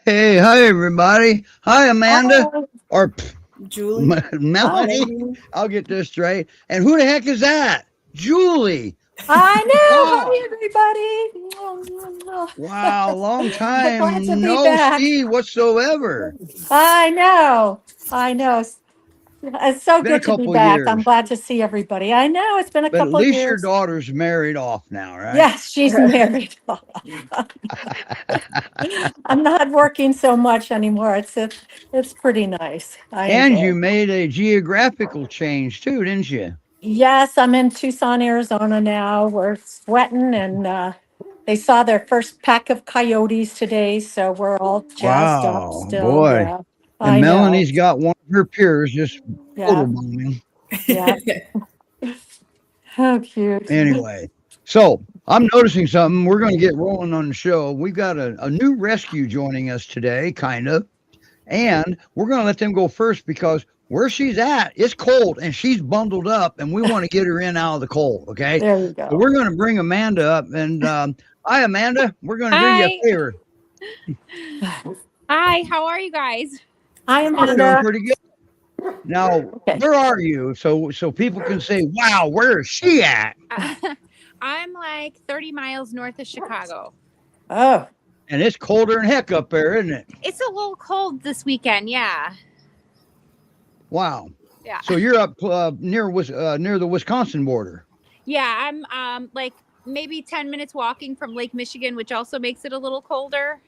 Hey, hi everybody. Hi Amanda. Hi, Or Julie. Melanie. hi. I'll get this straight. And who the heck is that? Julie. I know. Wow. Hi, everybody. Wow. Long Glad to time be no back. see whatsoever. I know. I know. It's so Been a good to be couple back. I'm years. glad to see everybody. I know it's been a But at couple least your years. daughter's married off now, right? Yes, she's married. I'm not working so much anymore. It's pretty nice. I And enjoy you it. made a geographical change too, didn't you? Yes, I'm in Tucson, Arizona now. We're sweating, and they saw their first pack of coyotes today, so we're all jazzed up Wow, still. boy. Yeah, And I know. Melanie's got one of her peers just Yeah, photobombing. yeah. How cute. Anyway, so I'm noticing something. We're going to get rolling on the show. We've got a new rescue joining us today, kind of. And we're going to let them go first because where she's at, it's cold and she's bundled up and we want to get her in out of the cold. Okay. There you So go. we're going to bring Amanda up. And hi, Amanda. We're going to do you a Hi. favor. Hi, how are you guys? Hi, We're doing Amanda. pretty good. Now, Okay. where are you? So people can say, wow, where is she at? I'm like 30 miles north of Chicago. Oh, And it's colder than heck up there, isn't it? It's a little cold this weekend, yeah. Wow. Yeah. So you're up near the Wisconsin border. Yeah, I'm like maybe 10 minutes walking from Lake Michigan, which also makes it a little colder.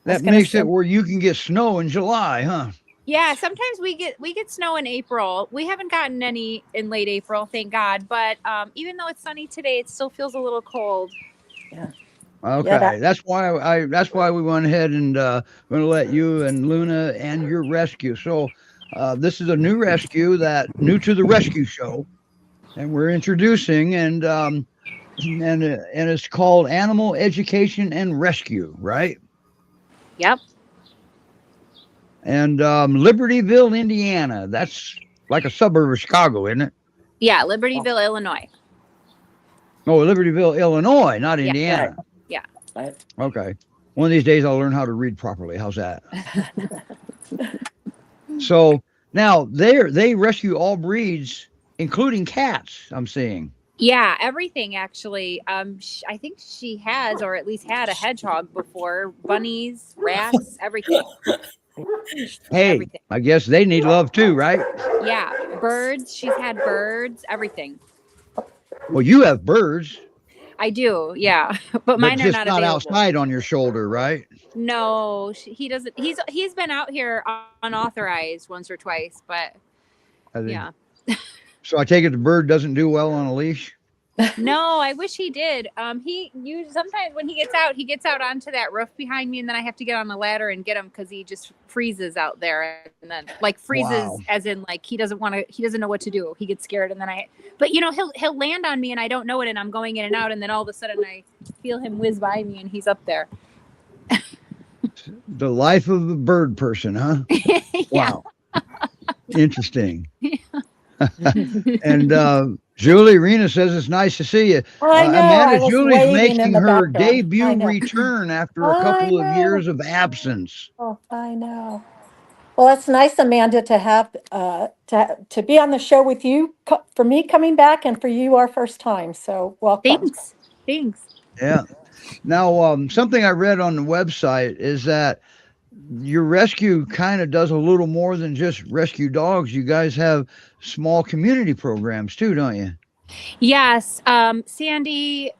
I was That gonna makes say. it where you can get snow in July, huh? Yeah, sometimes we get snow in April. We haven't gotten any in late April, thank God. But even though it's sunny today, it still feels a little cold. Yeah, yeah. Okay, that's why we went ahead and going to let you and Luna and your rescue. So this is a new rescue that new to the rescue show, and we're introducing and it's called Animal Education and Rescue, right? Yep. And Libertyville, Indiana. That's like a suburb of Chicago, isn't it? Yeah, Libertyville, Illinois. Oh, Libertyville, Illinois, not Yeah. Indiana. Yeah. Right. Okay. One of these days I'll learn how to read properly. How's that? So now they rescue all breeds, including cats, I'm seeing. Yeah, everything actually. I think she has, or at least had, a hedgehog before. Bunnies, rats, everything. Hey, Everything. I guess they need love too, right? Yeah, birds. She's had birds, everything. Well, you have birds, I do, yeah, but but mine are just not not available. outside on your shoulder, right? No, he doesn't. He's been out here unauthorized once or twice, but I think. yeah. So I take it the bird doesn't do well on a leash. No, I wish he did. Sometimes when he gets out onto that roof behind me, and then I have to get on the ladder and get him because he just freezes out there, and then like freezes Wow. as in like he doesn't know what to do. He gets scared, and then but he'll land on me, and I don't know it, and I'm going in and out, and then all of a sudden I feel him whiz by me, and he's up there. The life of a bird person, huh? Yeah. Wow. Interesting. And Julie Rena says it's nice to see you. I know. I Amanda, was Julie's waving in making the her background. I debut know. return after a I couple of know. years of absence. Oh, I know. Well, it's nice, Amanda, to have to be on the show with you. For me, coming back, and for you, our first time. So welcome. Thanks. Yeah. Now, something I read on the website is that your rescue kind of does a little more than just rescue dogs. You guys have small community programs too, don't you? Yes, Sandy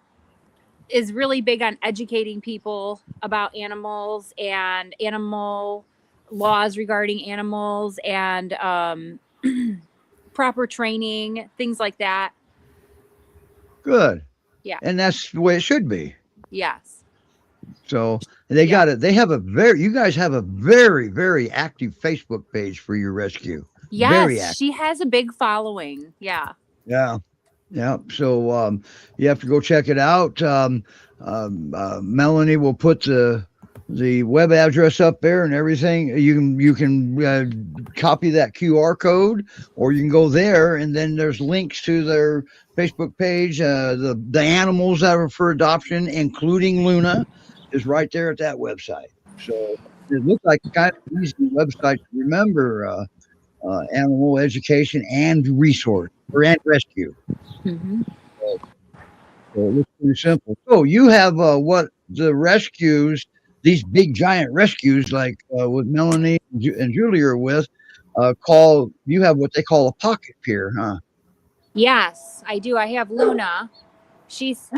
is really big on educating people about animals and animal laws regarding animals and proper training, things like that. Good. Yeah. And that's the way it should be. Yes. So they got it. They have you guys have a very, very active Facebook page for your rescue. Very Yes, active. she has a big following. Yeah. Yeah. Yeah. So you have to go check it out. Melanie will put the web address up there and everything. You can copy that QR code, or you can go there and then there's links to their Facebook page. The animals that are for adoption, including Luna, is right there at that website. So it looked like a kind of easy website to remember animal education and resource and rescue. Mhm. So it looks pretty simple. So you have what the rescues, these big giant rescues, like with Melanie and Julie are with, you have what they call a pocket pier, huh? Yes, I do. I have Luna. She's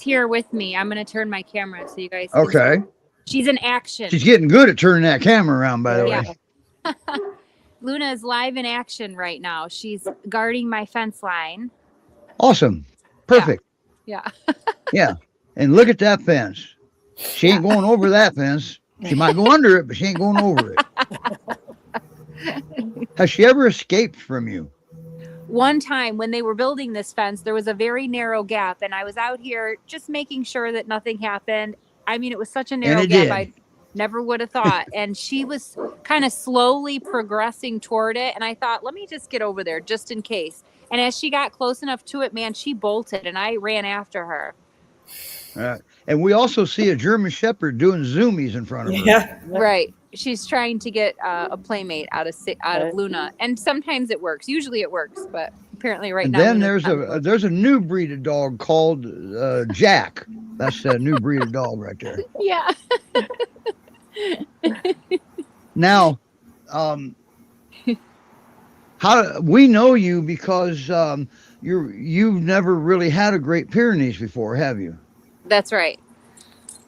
here with me. I'm gonna turn my camera so you guys can see. Okay. She's in action. She's getting good at turning that camera around, by the way. Yeah. Luna is live in action right now. She's guarding my fence line. Awesome. Perfect. Yeah. Yeah. And look at that fence. She ain't going over that fence. She might go under it, but she ain't going over it. Has she ever escaped from you? One time when they were building this fence, there was a very narrow gap, and I was out here just making sure that nothing happened. I mean, it was such a narrow gap. Did. I never would have thought. And she was kind of slowly progressing toward it. And I thought, let me just get over there just in case. And as she got close enough to it, man, she bolted and I ran after her. And we also see a German Shepherd doing zoomies in front of her. Yeah. Right. She's trying to get a playmate out of Luna. And sometimes it works. Usually it works, but apparently right and now. Then there's a new breed of dog called Jack. That's a new breed of dog right there. Yeah. Now, how we know you because you've never really had a Great Pyrenees before, have you? That's right.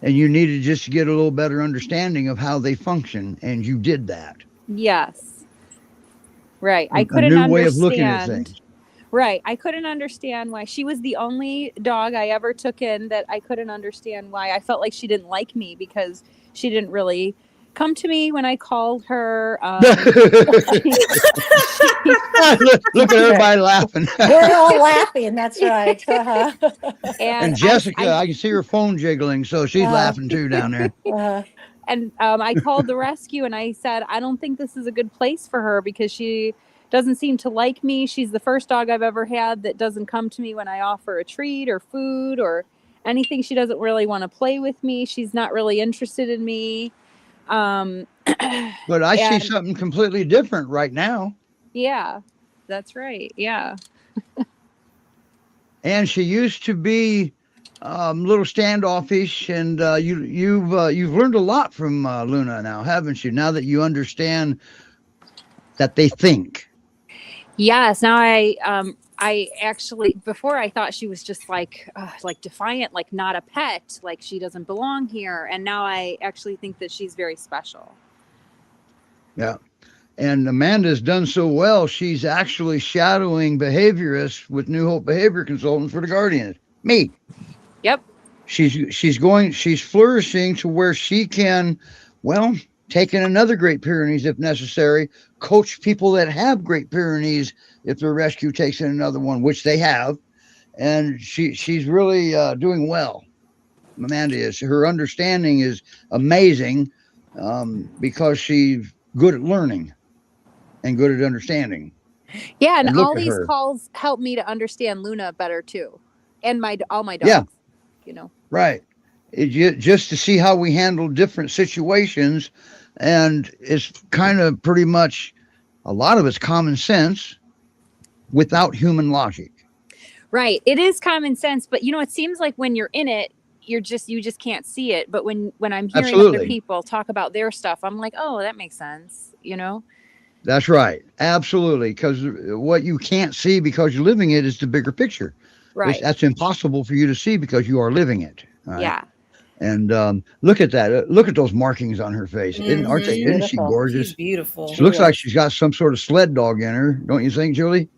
And you needed just to get a little better understanding of how they function, and you did that. Yes. Right. I couldn't a new way of looking at things. Right. I couldn't understand why. She was the only dog I ever took in that I couldn't understand why. I felt like she didn't like me because she didn't really come to me when I called her. Look at everybody laughing. We're all laughing. That's right. Uh-huh. And Jessica, I can see her phone jiggling, so she's laughing too down there. And I called the rescue and I said, I don't think this is a good place for her because she doesn't seem to like me. She's the first dog I've ever had that doesn't come to me when I offer a treat or food or anything. She doesn't really want to play with me. She's not really interested in me. But I see something completely different right now. Yeah, that's right. Yeah. And she used to be a little standoffish, and you've learned a lot from Luna now, haven't you? Now that you understand that they think. Yes. Now I actually, before I thought she was just like defiant, like not a pet, like she doesn't belong here. And now I actually think that she's very special. Yeah. And Amanda's done so well, she's actually shadowing behaviorists with New Hope Behavior Consultants for the Guardians. Me. Yep. She's flourishing to where she can, well, take in another Great Pyrenees if necessary, coach people that have Great Pyrenees if the rescue takes in another one, which they have. And she's really doing well. Amanda is. Her understanding is amazing because she's good at learning and good at understanding. Yeah, and all these calls help me to understand Luna better too, and all my dogs. Yeah, you know. Right. Just to see how we handle different situations, and it's kind of pretty much a lot of it's common sense without human logic. Right. It is common sense, but it seems like when you're in it, you just can't see it. But when I'm hearing other people talk about their stuff, I'm like, oh, that makes sense. That's right. Absolutely. Because what you can't see because you're living it is the bigger picture. Right. That's impossible for you to see because you are living it. Right? Yeah. And look at that. Look at those markings on her face. Isn't she gorgeous? She's beautiful. She looks like she's got some sort of sled dog in her. Don't you think, Julie?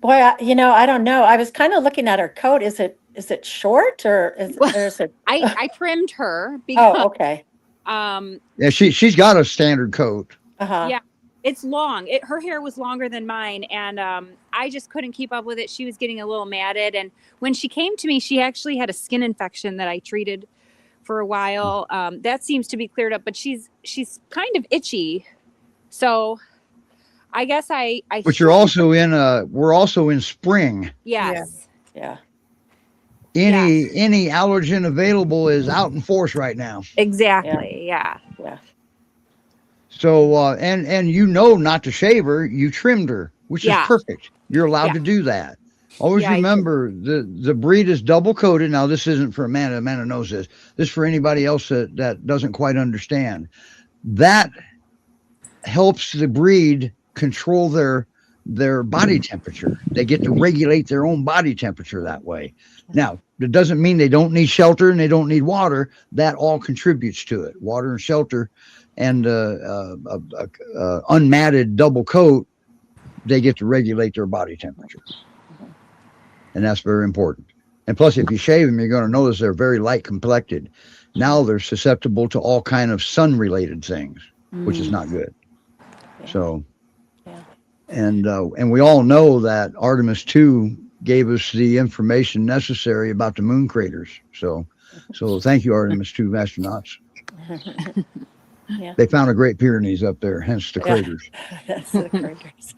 Boy, I don't know. I was kind of looking at her coat. Is it short or there's a? I trimmed her because. Oh, okay. Yeah, she's got a standard coat. Uh-huh. Yeah, it's long. Her hair was longer than mine, and I just couldn't keep up with it. She was getting a little matted, and when she came to me, she actually had a skin infection that I treated for a while. That seems to be cleared up, but she's kind of itchy. So I guess I But we're also in spring. Yes. Yeah. Any allergen available is out in force right now. Exactly. Yeah. Yeah. So and you know not to shave her, you trimmed her, which is Yeah. perfect. You're allowed Yeah. to do that. Always Yeah, I did. remember the breed is double coated. Now this isn't for Amanda. Amanda knows this. This is for anybody else that doesn't quite understand. That helps the breed control their body temperature. They get to regulate their own body temperature that way. Now, it doesn't mean they don't need shelter and they don't need water. That all contributes to it. Water and shelter and unmatted double coat, they get to regulate their body temperature. And that's very important. And plus, if you shave them, you're going to notice they're very light complected. Now they're susceptible to all kind of sun-related things, which is not good. Yeah. So, Yeah. and we all know that Artemis 2 gave us the information necessary about the moon craters. So thank you, Artemis 2 astronauts. Yeah. They found a Great Pyrenees up there, hence the Yeah. craters. That's the craters.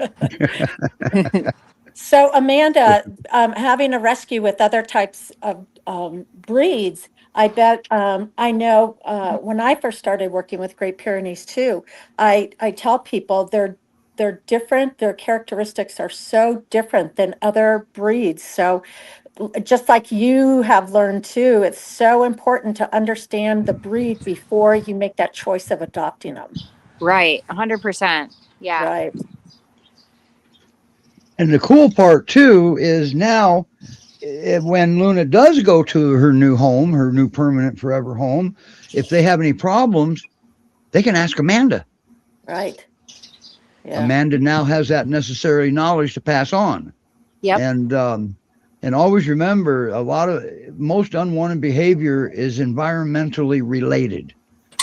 So Amanda, having a rescue with other types of breeds, I bet I know when I first started working with Great Pyrenees too, I tell people they're different. Their characteristics are so different than other breeds. So just like you have learned too, it's so important to understand the breed before you make that choice of adopting them. Right. 100%. Yeah. Right. And the cool part too is now when Luna does go to her new home, her new permanent forever home, if they have any problems, they can ask Amanda. Right. Yeah. Amanda now has that necessary knowledge to pass on. Yep. And always remember, most unwanted behavior is environmentally related.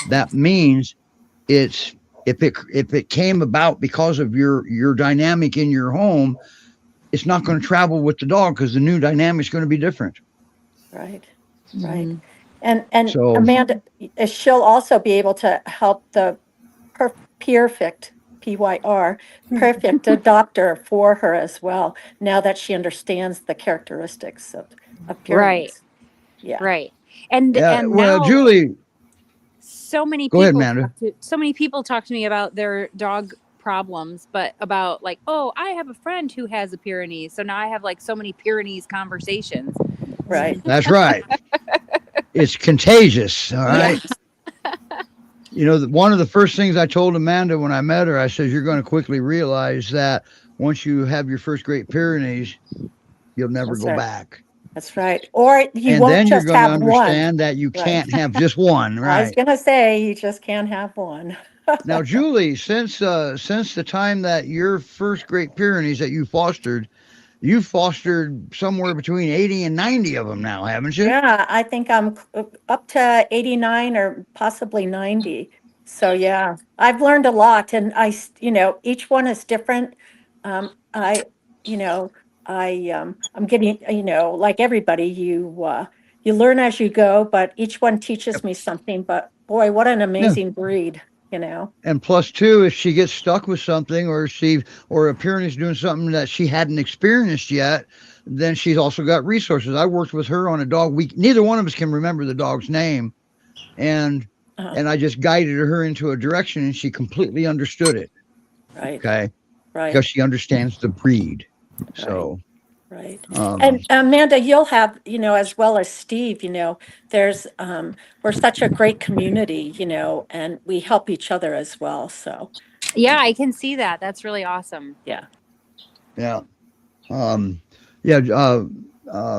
That means it's if it came about because of your dynamic in your home, it's not going to travel with the dog because the new dynamic is going to be different. Right. Mhm. Right. And So- Amanda, she'll also be able to help the perfect PYR perfect adopter for her as well. Now that she understands the characteristics of Right. Pyrenees. Yeah. Right. And yeah, and well, now Julie, so many go ahead, people Amanda. so many people talk to me about their dog problems, but about like, oh, I have a friend who has a Pyrenees, so now I have like so many Pyrenees conversations. Right. That's right. It's contagious. All right. Yeah. You know, one of the first things I told Amanda when I met her, I said, you're going to quickly realize that once you have your first Great Pyrenees, you'll never That's go right. back. That's right. Or you And won't then you're just going to have one. understand that you Right. can't have just one. I was Right. gonna say you just can't have one. Now, Julie, since the time that your first Great Pyrenees that you fostered somewhere between 80 and 90 of them now, haven't you? Yeah, I think I'm up to 89 or possibly 90. So yeah, I've learned a lot, and each one is different. I, I'm getting, like everybody, you learn as you go, but each one teaches me something. But boy, what an Yeah. amazing breed, you know. And plus, too, if she gets stuck with something or a Pyrenees doing something that she hadn't experienced yet, then she's also got resources. I worked with her on a dog. Neither one of us can remember the dog's name, and I just guided her into a direction, and she completely understood it. Right. Okay, Right. because she understands the breed. So, Right. um, And Amanda, you'll have, as well as Steve, there's, we're such a great community, and we help each other as well. So, Yeah, I can see that. That's really awesome. yeah. yeah, yeah.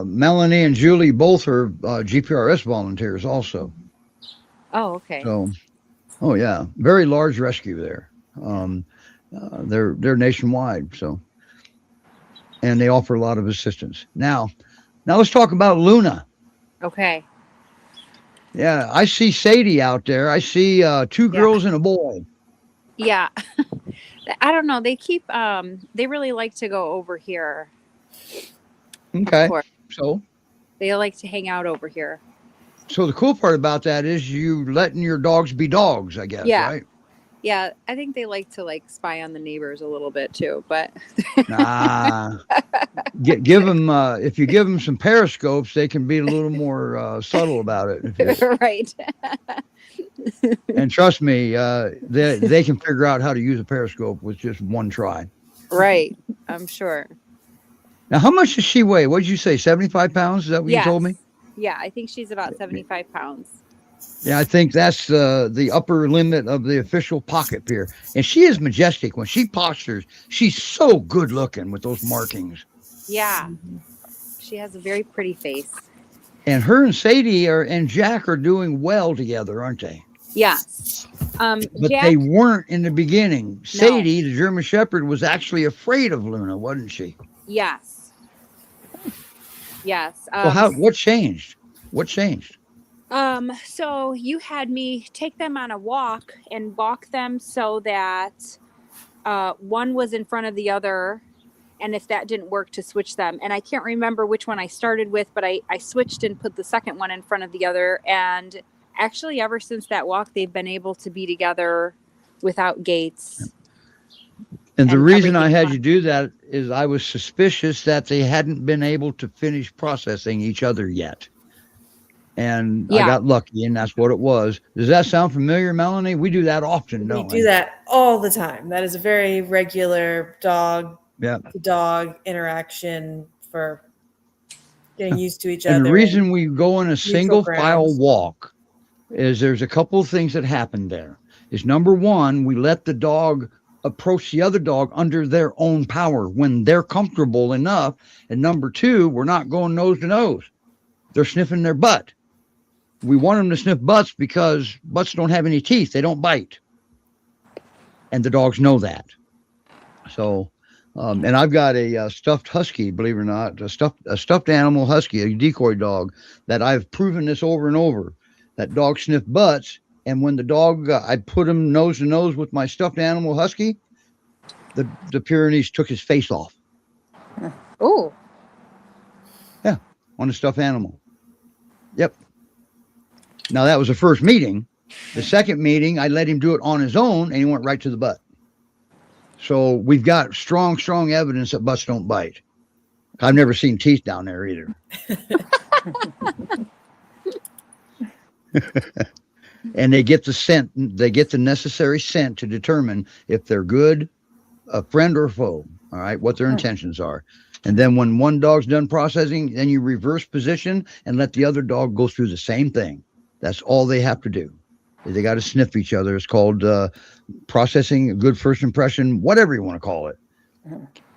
Melanie and Julie both are GPRS volunteers also. Oh, okay. So, oh yeah, very large rescue there. They're nationwide, so, and they offer a lot of assistance. Now let's talk about Luna. Okay. Yeah, I see Sadie out there. I see two girls and a boy. Yeah. I don't know. They keep they really like to go over here. Okay. Of course. So They like to hang out over here. the cool part about that is you letting your dogs be dogs, I guess, Yeah. right? Yeah, I think they like to like spy on the neighbors a little bit too, but Nah, give them if you give them some periscopes, they can be a little more subtle about it. If you, right. and trust me, they can figure out how to use a periscope with just one try. Right. I'm sure. Now, how much does she weigh? What did you say? 75 pounds? Is that what you told me? Yeah, I think she's about 75 pounds. Yeah, I think that's the upper limit of the official pocket pier. And she is majestic. When she postures, she's so good looking with those markings. Yeah. She has a very pretty face. And her and Sadie and Jack are doing well together, aren't they? Yes. But Jack, they weren't in the beginning. Sadie, the German Shepherd, was actually afraid of Luna, wasn't she? yes. Yes. Well, what changed? What changed? So you had me take them on a walk and walk them so that one was in front of the other, and if that didn't work, to switch them. And I can't remember which one I started with, but I switched and put the second one in front of the other. And actually, ever since that walk, they've been able to be together without gates. And the reason I had you do that is I was suspicious that they hadn't been able to finish processing each other yet. And I got lucky, and that's what it was. Does that sound familiar, Melanie? We do that often, don't we? We do that all the time. That is a very regular dog-to-dog interaction for getting used to each other. And the reason we go in a single file walk is there's a couple of things that happen there. Is number one, we let the dog approach the other dog under their own power when they're comfortable enough. And number two, we're not going nose to nose. They're sniffing their butt. We want them to sniff butts because butts don't have any teeth. They don't bite. And the dogs know that. So, and I've got a stuffed husky, believe it or not, a stuffed animal husky, a decoy dog, that I've proven this over and over. That dog sniff butts. And when the dog, I put him nose to nose with my stuffed animal husky, the Pyrenees took his face off. Oh. Yeah, on a stuffed animal. Yep. Now, that was the first meeting. The second meeting, I let him do it on his own, and he went right to the butt. So we've got strong evidence that butts don't bite. I've never seen teeth down there either. And they get the scent. They get the necessary scent to determine if they're good, a friend or a foe. All right, what their intentions are. And then when one dog's done processing, then you reverse position and let the other dog go through the same thing. That's all they have to do. They got to sniff each other. It's called processing, a good first impression, whatever you want to call it.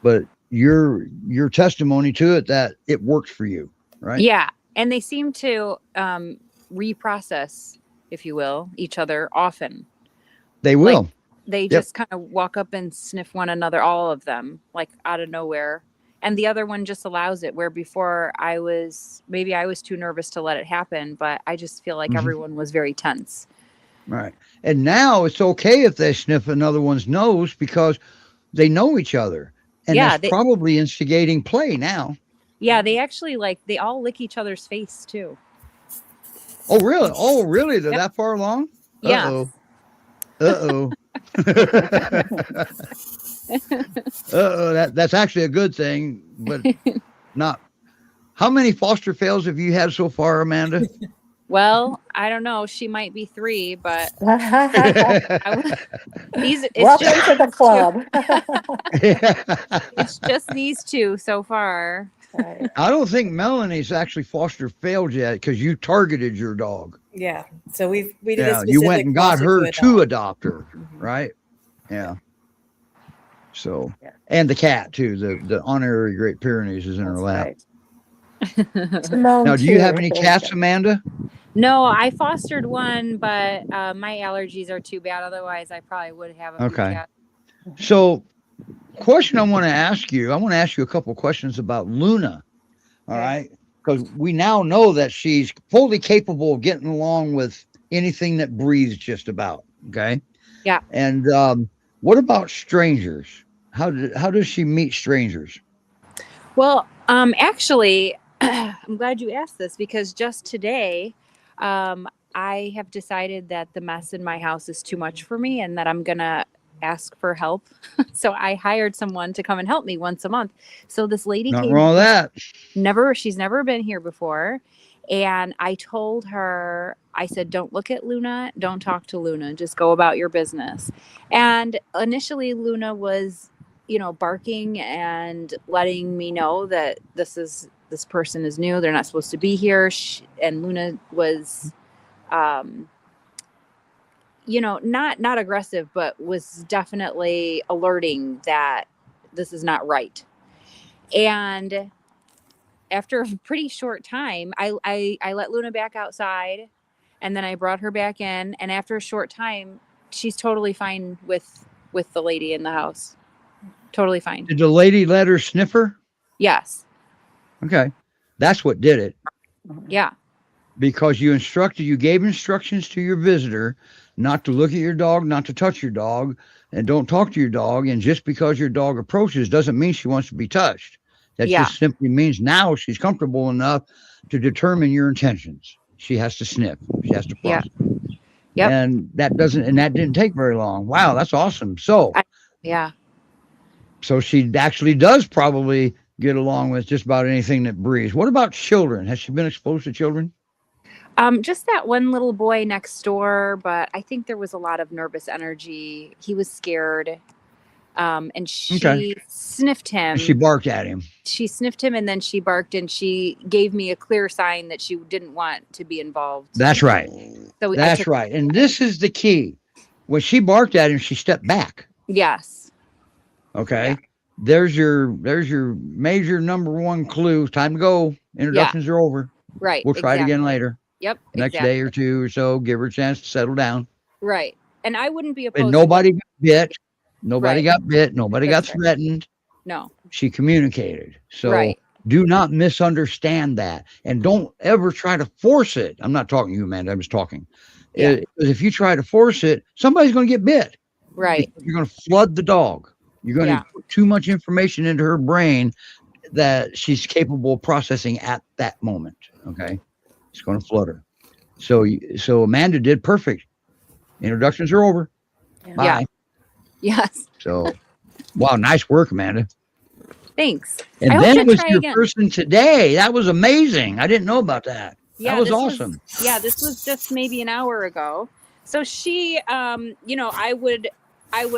But your testimony to it, that it works for you, right? Yeah. And they seem to reprocess, if you will, each other often. They will. Like, they just kind of walk up and sniff one another, all of them, like out of nowhere. And the other one just allows it, where before I was too nervous to let it happen, but I just feel like everyone was very tense. Right. And now it's okay if they sniff another one's nose because they know each other. And that's probably instigating play now. Yeah, they actually they all lick each other's face too. Oh, really? Oh, really? They're that far along? Yeah. Uh-oh. That's actually a good thing, but not. How many foster fails have you had so far, Amanda? Well, I don't know. She might be 3, but welcome just to the club. it's just these 2 so far. Right. I don't think Melanie's actually foster failed yet because you targeted your dog. Yeah. So we did a specific you went and got her to adopt her, right? Yeah. So, and the cat too. The honorary Great Pyrenees is in her lap. Right. Now, do you have any cats, Amanda? No, I fostered one, but my allergies are too bad. Otherwise, I probably would have a few cats. So, question I want to ask you a couple questions about Luna. All right. Because we now know that she's fully capable of getting along with anything that breathes just about. Okay. Yeah. And what about strangers? How does she meet strangers? Well, actually, I'm glad you asked this because just today, I have decided that the mess in my house is too much for me and that I'm going to ask for help. So I hired someone to come and help me once a month. So this lady Not came wrong with that. she's never been here before. And I told her, I said, don't look at Luna. Don't talk to Luna. Just go about your business. And initially Luna was, barking and letting me know that this person is new. They're not supposed to be here. And Luna was, not aggressive, but was definitely alerting that this is not right. And after a pretty short time, I let Luna back outside, and then I brought her back in. And after a short time, she's totally fine with the lady in the house. Totally fine. Did the lady let her sniff her? Yes. Okay. That's what did it. Yeah. Because you gave instructions to your visitor not to look at your dog, not to touch your dog, and don't talk to your dog. And just because your dog approaches doesn't mean she wants to be touched. That just simply means now she's comfortable enough to determine your intentions. She has to sniff. She has to process. Yep. And that didn't take very long. Wow, that's awesome. So so she actually does probably get along with just about anything that breathes. What about children? Has she been exposed to children? Just that one little boy next door, but I think there was a lot of nervous energy. He was scared. And she sniffed him. She barked at him. She sniffed him, and then she barked, and she gave me a clear sign that she didn't want to be involved. That's right. So that's right. And this is the key. When she barked at him, she stepped back. Yes. Okay. Yeah. There's your major number one clue. Time to go. Introductions are over. Right. We'll try it again later. Yep. Next day or two or so. Give her a chance to settle down. Right. And I wouldn't be opposed. And nobody got bit. Nobody got bit. Nobody got threatened. No. She communicated. So do not misunderstand that. And don't ever try to force it. I'm not talking to you, Amanda. I'm just talking. Yeah. If you try to force it, somebody's going to get bit. Right. You're going to flood the dog. You're going to put too much information into her brain that she's capable of processing at that moment. Okay. It's going to flood her. So Amanda did perfect. Introductions are over. Yeah. Bye. Yeah. Yes. So, wow, nice work, Amanda. Thanks. And then it was your person today. That was amazing. I didn't know about that. Yeah, that was awesome. This was just maybe an hour ago. So she, I would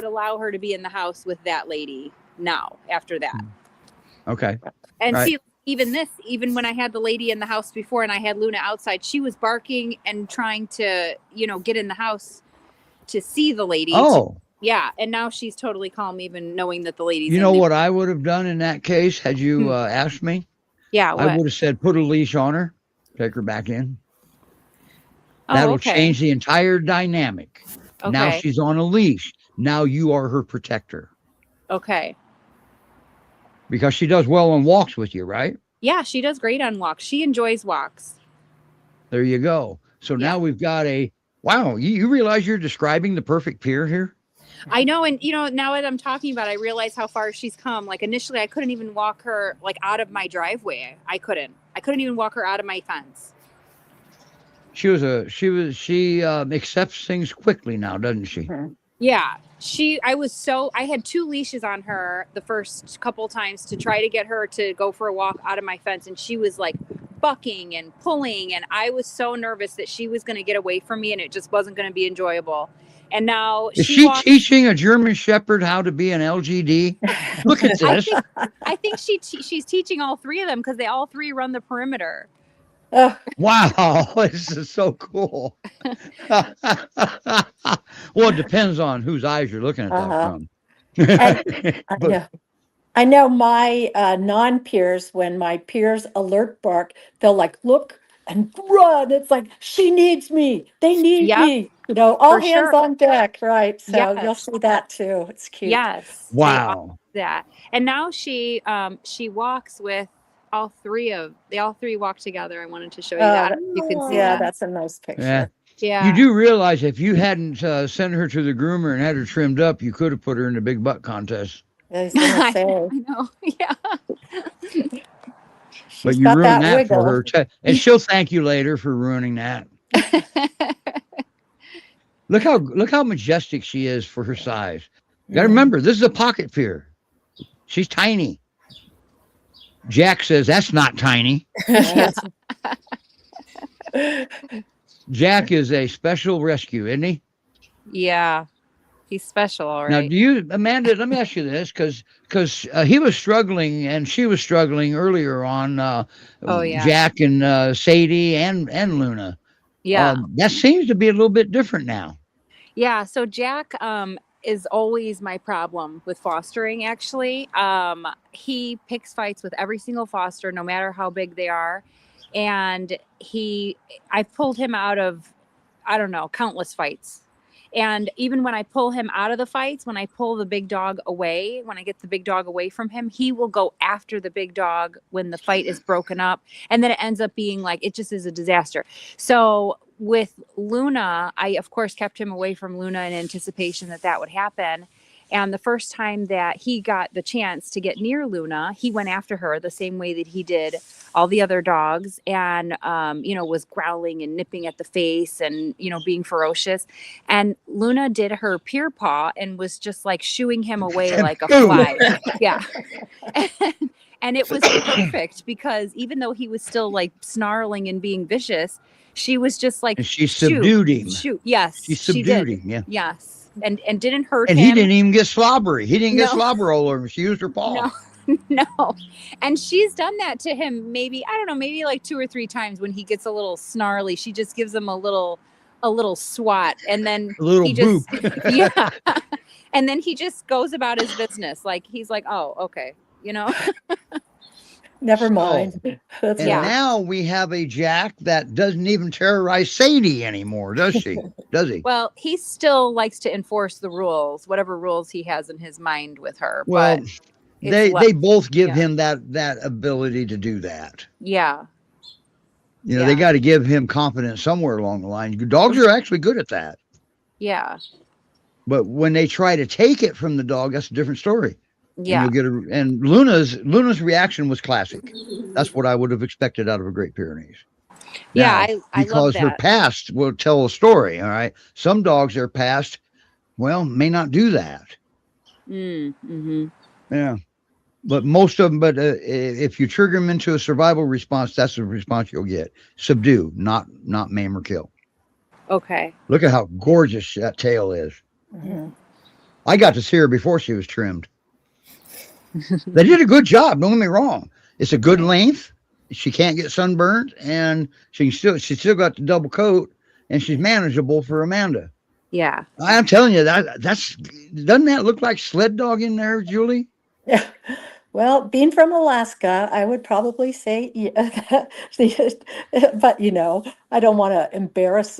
allow her to be in the house with that lady now after that. Okay. And see, even when I had the lady in the house before and I had Luna outside, she was barking and trying to, get in the house to see the lady. Oh. Yeah, and now she's totally calm, even knowing that the lady's. You know what I would have done in that case had you asked me? Yeah, what? I would have said put a leash on her, take her back in. That'll change the entire dynamic. Okay. Now she's on a leash. Now you are her protector. Okay. Because she does well on walks with you, right? Yeah, she does great on walks. She enjoys walks. There you go. So now we've got wow. You realize you're describing the perfect peer here? I know. And, now that I'm talking about it, I realize how far she's come. Like initially I couldn't even walk her out of my driveway. I couldn't even walk her out of my fence. She accepts things quickly now, doesn't she? Yeah. I had 2 leashes on her the first couple times to try to get her to go for a walk out of my fence. And she was like bucking and pulling. And I was so nervous that she was going to get away from me and it just wasn't going to be enjoyable. And now is she teaching a German Shepherd how to be an LGD? Look at this. I think she's teaching all 3 of them because they all 3 run the perimeter. Wow, this is so cool. Well, it depends on whose eyes you're looking at that from. I know my non-peers, when my peers alert bark, they'll look and run. It's like, she needs me. They need me. All hands on deck. Right. So you'll see that too. It's cute. Yes. Wow. That. And now she walks with all 3 walk together. I wanted to show you that. You can see that. That's a nice picture. Yeah. You do realize if you hadn't sent her to the groomer and had her trimmed up, you could have put her in the big butt contest. I was gonna say. I know. Yeah. But you ruined that for her. And she'll thank you later for ruining that. Look how majestic she is for her size. You gotta remember, this is a pocket fear. She's tiny. Jack says that's not tiny. Jack is a special rescue, isn't he? Yeah, he's special, all Now, right. do you, Amanda? Let me ask you this, because he was struggling and she was struggling earlier on. Oh, yeah. Jack and Sadie and Luna. Yeah. That seems to be a little bit different now. Yeah, so Jack is always my problem with fostering, actually. He picks fights with every single foster, no matter how big they are. And I've pulled him out of, I don't know, countless fights. And even when I pull him out of the fights, when I pull the big dog away, when I get the big dog away from him, he will go after the big dog when the fight is broken up. And then it ends up being like, it just is a disaster. So with Luna, I, of course, kept him away from Luna in anticipation that would happen. And the first time that he got the chance to get near Luna, he went after her the same way that he did all the other dogs and, was growling and nipping at the face and, being ferocious. And Luna did her peer paw and was just like shooing him away like a fly. Yeah. And it was perfect because even though he was still like snarling and being vicious, she was just like, and she subdued him. Shoot. Yes. She subdued him. Yeah. Yes. And didn't hurt and him. And he didn't even get slobbery. He didn't get slobber all over him. She used her paw. No. And she's done that to him maybe like 2 or 3 times when he gets a little snarly. She just gives him a little swat and then he just yeah. And then he just goes about his business. Like he's like, "Oh, okay." Never mind. And now we have a Jack that doesn't even terrorize Sadie anymore, does she? Does he? Well, he still likes to enforce the rules, whatever rules he has in his mind with her. Well, but they both give him that ability to do that. Yeah. They got to give him confidence somewhere along the line. Dogs are actually good at that. Yeah. But when they try to take it from the dog, that's a different story. Yeah. And Luna's reaction was classic. That's what I would have expected out of a Great Pyrenees. Yeah, now, I because love that. her past will tell a story. All right. Some dogs, their past, may not do that. Mm-hmm. Yeah. But most of them, if you trigger them into a survival response, that's the response you'll get. Subdue, not maim or kill. Okay. Look at how gorgeous that tail is. Mm-hmm. I got to see her before she was trimmed. They did a good job. Don't get me wrong. It's a good length. She can't get sunburned, and she's still got the double coat, and she's manageable for Amanda. Yeah. I'm telling you doesn't that look like sled dog in there, Julie? Yeah. Well, being from Alaska, I would probably say, yeah, but I don't want to embarrass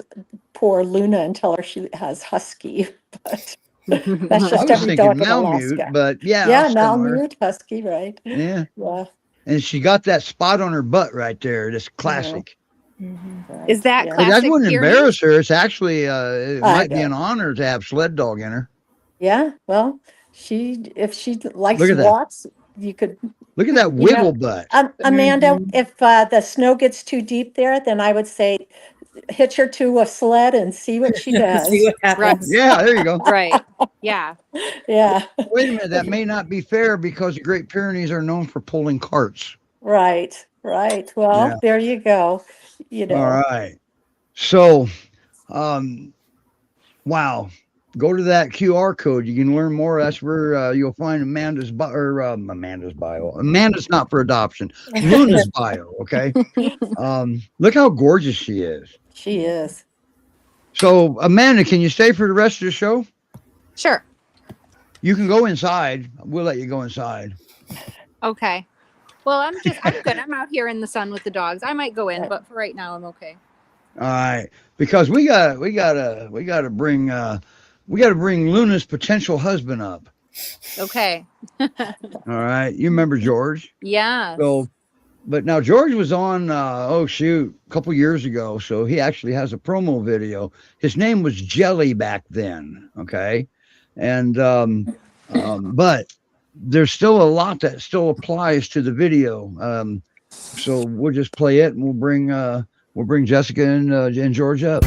poor Luna and tell her she has husky, but that's just every dog in Alaska. But Malamute husky, right? Yeah. Yeah. And she got that spot on her butt right there. That's classic. Mm-hmm. Right. Is that classic? That wouldn't Pyrenees? embarrass her. It's actually it might be an honor to have sled dog in her. Yeah. Well, if she likes walks, you could look at that wiggle butt. Amanda, if the snow gets too deep there, then I would say hitch her to a sled and see what she does. See what happens. Right. Yeah, there you go. Right. Yeah. Yeah. Wait a minute, that may not be fair because the Great Pyrenees are known for pulling carts. Right. Well, there you go. All right. So, wow. Go to that QR code. You can learn more. That's where you'll find Amanda's bio. Amanda's not for adoption. Luna's bio. Okay. Look how gorgeous she is. She is. So, Amanda, can you stay for the rest of the show? Sure. You can go inside. We'll let you go inside. Okay. Well, I'm good. I'm out here in the sun with the dogs. I might go in, but for right now, I'm okay. All right, because we gotta bring Luna's potential husband up. Okay. All right, you remember George? Yeah. So, but now George was on a couple years ago, so he actually has a promo video. His name was Jelly back then. Okay, and but there's still a lot that still applies to the video. So we'll just play it, and we'll we'll bring Jessica and George up.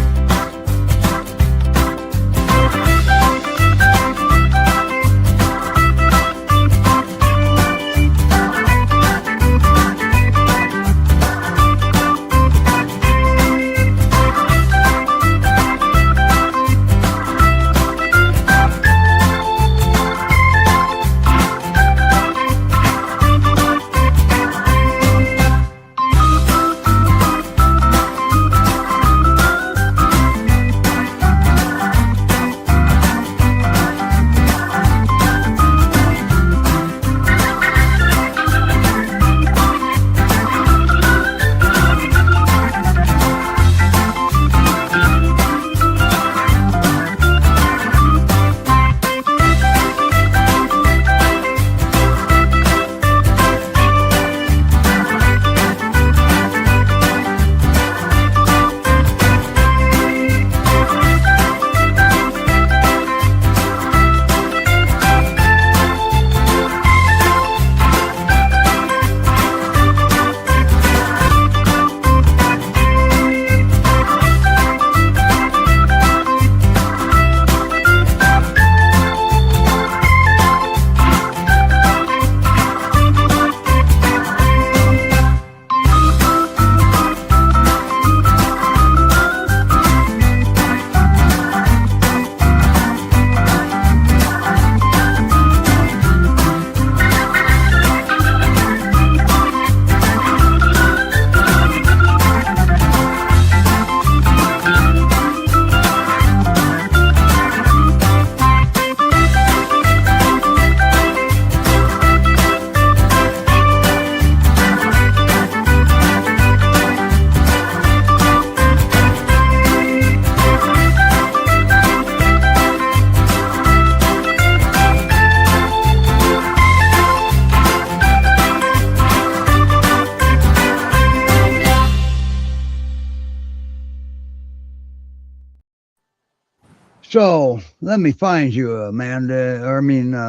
So let me find you, Amanda, or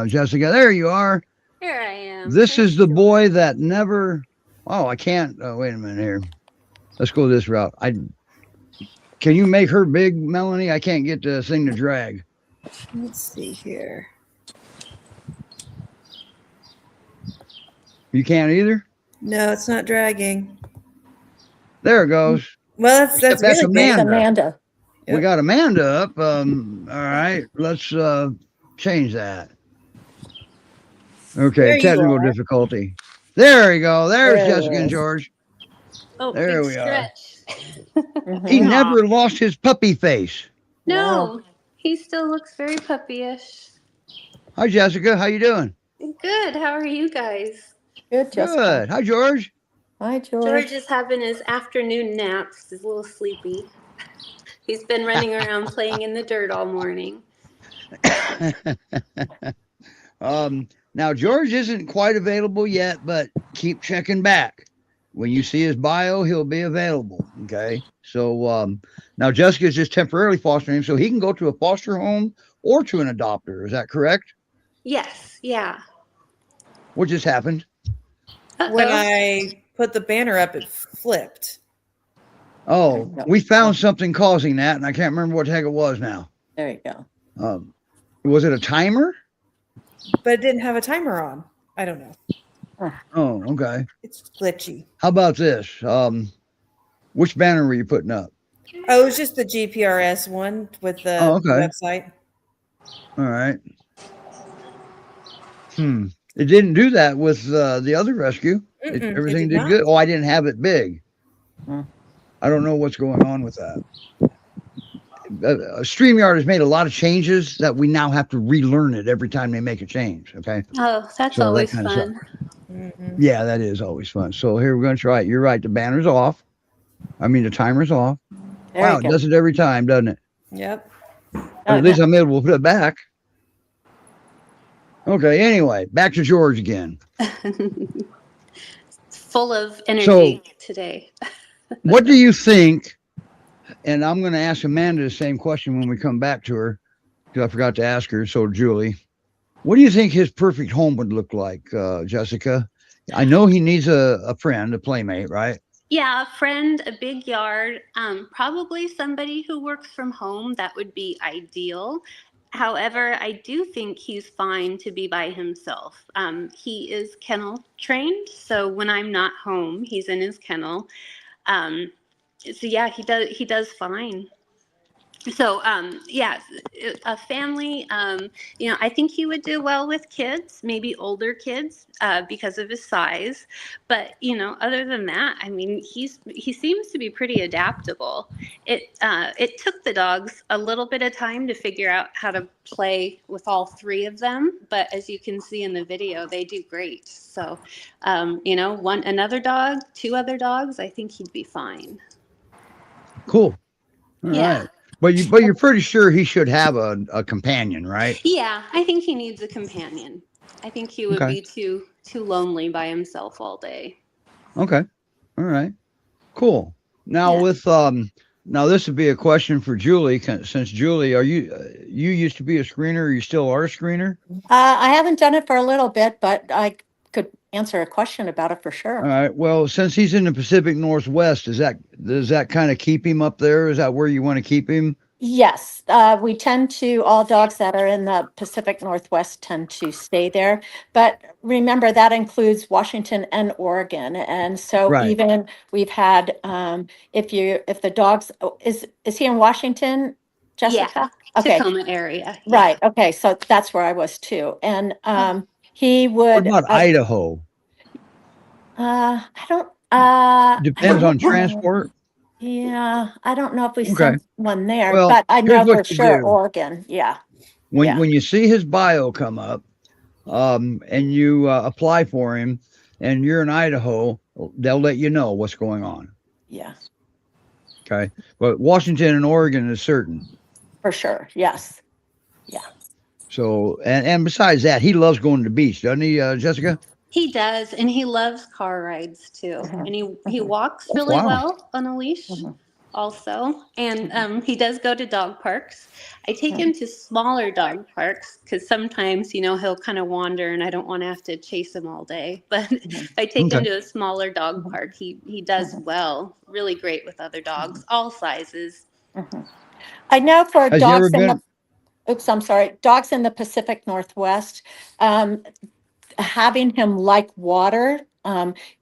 Jessica. There you are. Here I am. This is the boy that never. Oh, I can't. Wait a minute here. Let's go this route. Can you make her big, Melanie? I can't get the thing to drag. Let's see here. You can't either? No, it's not dragging. There it goes. Well, that's really Amanda. Amanda. Yep. We got Amanda up. All right, let's change that. Okay, technical difficulty. There we go. There's Jessica and George. Oh, there big we stretch. He never lost his puppy face. No, he still looks very puppyish. Hi, Jessica. How you doing? Good. How are you guys? Good, Jessica. Good. Hi, George. Hi, George. George is having his afternoon naps. He's a little sleepy. He's been running around playing in the dirt all morning. Now George isn't quite available yet, but keep checking back. When you see his bio, he'll be available. Okay. So now Jessica is just temporarily fostering him, so he can go to a foster home or to an adopter. Is that correct? Yes. Yeah. What just happened? When I put the banner up, it flipped. Oh, we found something causing that, and I can't remember what the heck it was now. There you go. Was it a timer? But it didn't have a timer on. I don't know. Oh, okay. It's glitchy. How about this? Which banner were you putting up? Oh, it was just the GPRS one with the website. All right. It didn't do that with the other rescue. Everything did good. Oh, I didn't have it big. I don't know what's going on with that. StreamYard has made a lot of changes that we now have to relearn it every time they make a change. Okay. Oh, that's always fun. Yeah, that is always fun. So here we're going to try it. You're right. The banner's off. The timer's off. Wow, it does it every time, doesn't it? Yep. At least I'm able to put it back. Okay, anyway, back to George again. Full of energy today. What do you think? And I'm going to ask Amanda the same question when we come back to her, because I forgot to ask her. So, Julie, what do you think his perfect home would look like, Jessica? I know he needs a friend, a playmate, right? Yeah, a friend, a big yard, probably somebody who works from home. That would be ideal. However, I do think he's fine to be by himself. He is kennel trained, so when I'm not home, he's in his kennel. Um, so yeah, he does fine. So yeah, a family, I think he would do well with kids, maybe older kids, because of his size. But other than that, I mean, he seems to be pretty adaptable. It took the dogs a little bit of time to figure out how to play with all three of them, but as you can see in the video, they do great. So another dog, two other dogs, I think he'd be fine. Cool. All Yeah. right. But you're pretty sure he should have a companion, right? Yeah, I think he needs a companion. I think he would Okay. be too lonely by himself all day. Okay. All right. Cool. Now Yeah. with now this would be a question for Julie, since Julie, are you used to be a screener, or you still are a screener? I haven't done it for a little bit, but I could answer a question about it for All sure. right. Well, since he's in the Pacific Northwest, does that kind of keep him up there? Is that where you want to keep him? Yes, we tend to, all dogs that are in the Pacific Northwest tend to stay there. But remember, that includes Washington and Oregon. And so Right. even we've had, if the dogs, is he in Washington, Jessica? Yeah. Okay, Tacoma area. Yeah. right. Okay, so that's where I was too. And he What would, about Idaho? I don't, Depends on transport. yeah, I don't know if we Okay. sent one there, Well, but I here's know for what you sure do. Oregon. Yeah. When Yeah. when you see his bio come up, and you apply for him, and you're in Idaho, they'll let you know what's going on. Yeah, Okay. But Washington and Oregon is certain. for sure. Yes. So, and besides that, he loves going to the beach, doesn't he, Jessica? He does, and he loves car rides too. Mhm, And he mhm, walks really Wow. well on a leash mhm, also. And he does go to dog parks. I take him to smaller dog parks because sometimes, he'll kind of wander and I don't want to have to chase him all day. But if I take him Okay. to a smaller dog park, he does well, really great with other dogs, all sizes. mhm. I know for Has he ever been? I'm sorry, dogs in the Pacific Northwest, having him like water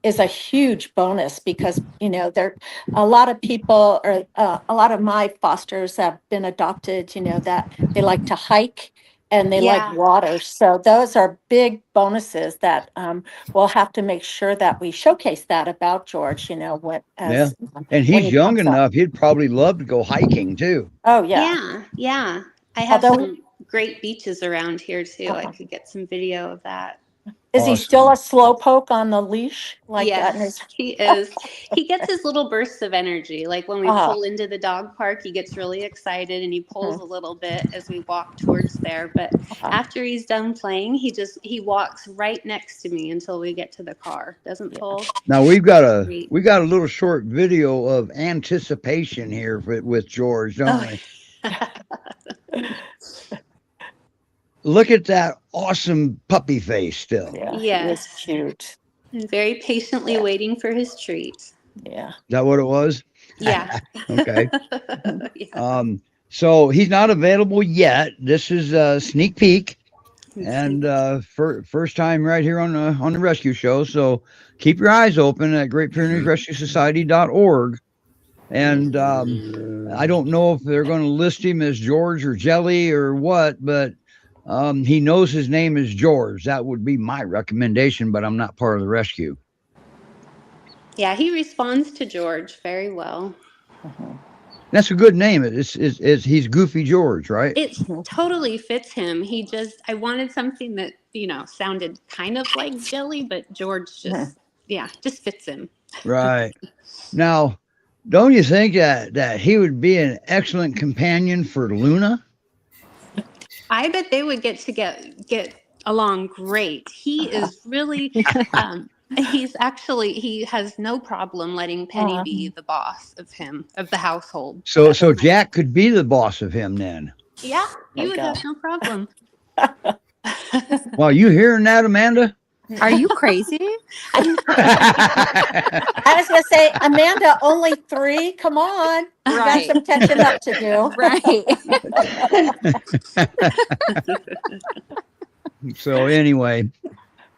is a huge bonus because there a lot of people or a lot of my fosters have been adopted, that they like to hike and they like Yeah. water. So those are big bonuses that we'll have to make sure that we showcase that about George, when Yeah. as And when he's he young comes up. enough. He'd probably love to go hiking too. Oh yeah. Yeah. Yeah. I have Although some great beaches around here too. I uh-huh. could get some video of that. Is he still Awesome. a slow poke on the leash like that? Yes, he is. He gets his little bursts of energy. Like when we Uh-huh. pull into the dog park, he gets really excited and he pulls Mhm. a little bit as we walk towards there. But Uh-huh. after he's done playing, he walks right next to me until we get to the car. Doesn't Yeah. pull. Now we got a Great. little short video of anticipation here with George, don't Oh, we? Look at that awesome puppy face still. Yeah, he is yes. cute. And very patiently Yeah. waiting for his treat. Yeah. Is that what it was? Yeah. Okay. Yeah. So he's not available yet. This is a sneak peek, and first time right here on the rescue show. So keep your eyes open at GreatPyreneesRescueSociety.org. And I don't know if they're going to list him as George or Jelly or what, but he knows his name is George. That would be my recommendation, but I'm not part of the rescue. Yeah, he responds to George very well. That's a good name. He's Goofy George, right? It totally fits him. I wanted something that, sounded kind of like Jelly, but George just fits him. Right. Now, don't you think that he would be an excellent companion for Luna? I bet they would get along great. He is really, he has no problem letting Penny be the boss of the household. So Jack could be the boss of him then. Yeah, he would have no problem. Well, you hearing that, Amanda? Are you crazy? I was going to say, Amanda, only 3. Come on. You got Right. some catching up to do. Right. So anyway,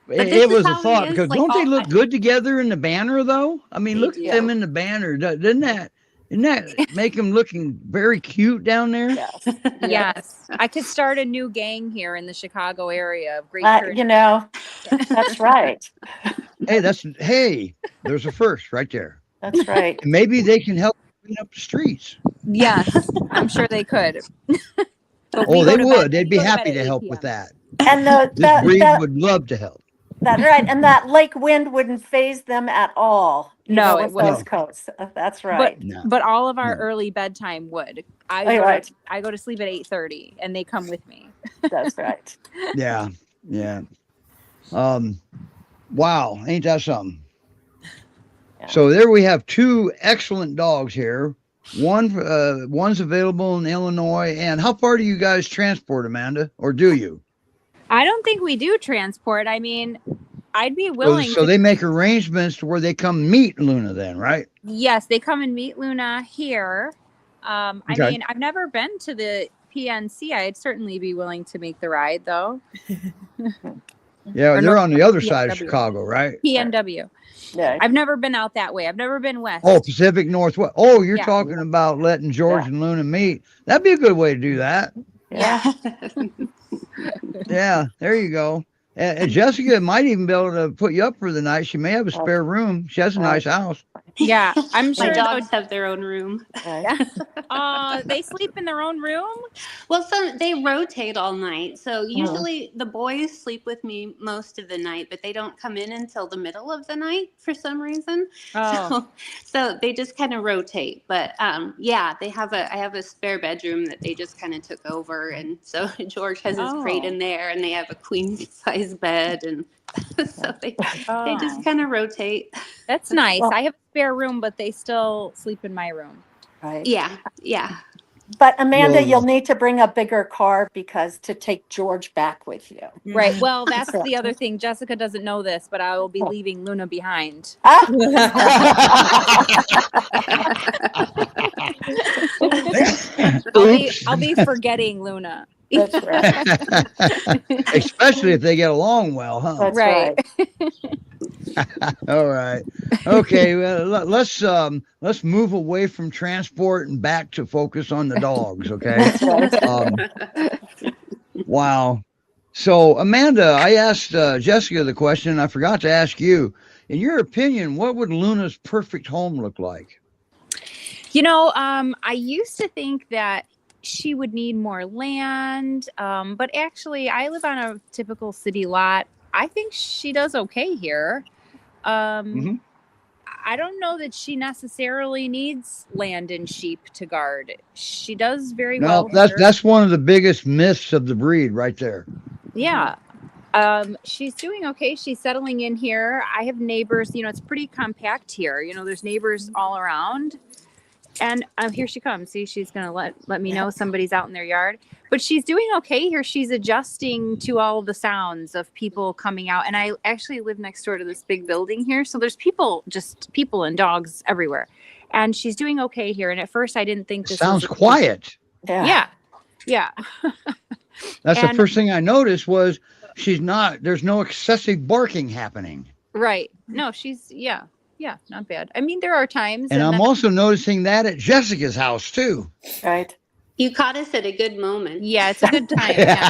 this it is was a how he thought is, because like, don't they all- look good together in the banner though? I mean, They look at them do. in the banner. Doesn't that make them looking very cute down there? Yes. Yes. I could start a new gang here in the Chicago area of Great You Pyrenees. know, that's right. Hey, there's a first right there. That's right. And maybe they can help clean up the streets. Yes, I'm sure they could. But Oh, we they go to would. bed- They'd we be go to bed happy at to 8 help p.m. with that. And This breed would love to help. that right. And that lake wind wouldn't phase them at all. No, with it wouldn't. those coats. That's But right. No. but all of our No. early bedtime would. Right. I go to sleep at 8:30 and they come with me. That's right. Yeah. Yeah. Wow. Ain't that something? Yeah. So there we have 2 excellent dogs here. One's available in Illinois. And how far do you guys transport, Amanda? Or do you? I don't think we do transport. I mean, I'd be willing So to. they make arrangements to where they come meet Luna then, right? Yes, they come and meet Luna here. I Okay. mean, I've never been to the PNC. I'd certainly be willing to make the ride, though. Yeah, Or they're North on the other side of PNW. Chicago, right? PNW. Yeah. I've never been out that way. I've never been west. Oh, Pacific Northwest. Oh, you're Yeah. talking about letting George Yeah. and Luna meet. That'd be a good way to do that. Yeah. Yeah, there you go. And Jessica might even be able to put you up for the night. She may have a spare room. She has a nice house. Yeah, I'm sure. My dogs have their own room. Right. They sleep in their own room. Well, they rotate all night. So usually the boys sleep with me most of the night, but they don't come in until the middle of the night for some reason. Oh, So they just kind of rotate. But yeah, I have a spare bedroom that they just kind of took over, and so George has his crate in there, and they have a queen size bed, and so they just kind of rotate. that's nice. Well- I have a spare room, but they still sleep in my room. Right. Yeah, yeah. But Amanda, Well- you'll need to bring a bigger car because to take George back with you. Right. Well, that's the other thing. Jessica doesn't know this, but I will be leaving Luna behind. Ah, I'll be forgetting Luna. that's right. Especially if they get along well, huh? That's Right. right. All right. Okay. Well, let's move away from transport and back to focus on the dogs. Okay. That's right. Wow. So Amanda, I asked Jessica the question. I forgot to ask you. In your opinion, what would Luna's perfect home look like? You know, I used to think that she would need more land, but actually, I live on a typical city lot. I think she does okay here. Mhm. I don't know that she necessarily needs land and sheep to guard. She does very well. No, here. that's one of the biggest myths of the breed, right there. Yeah. She's doing okay. She's settling in here. I have neighbors, you know, it's pretty compact here. You know, there's neighbors all around. And here she comes. See, she's going to let me know somebody's out in their yard. But she's doing okay here. She's adjusting to all of the sounds of people coming out. And I actually live next door to this big building here. So there's people and dogs everywhere. And she's doing okay here. And at first I didn't think this Sounds was quiet. Yeah. Yeah. That's the And- first thing I noticed was there's no excessive barking happening. Right. No, she's, yeah, not bad. I mean, there are times. And I'm that's- also noticing that at Jessica's house too. Right. You caught us at a good moment. Yeah, it's a good time. Yeah.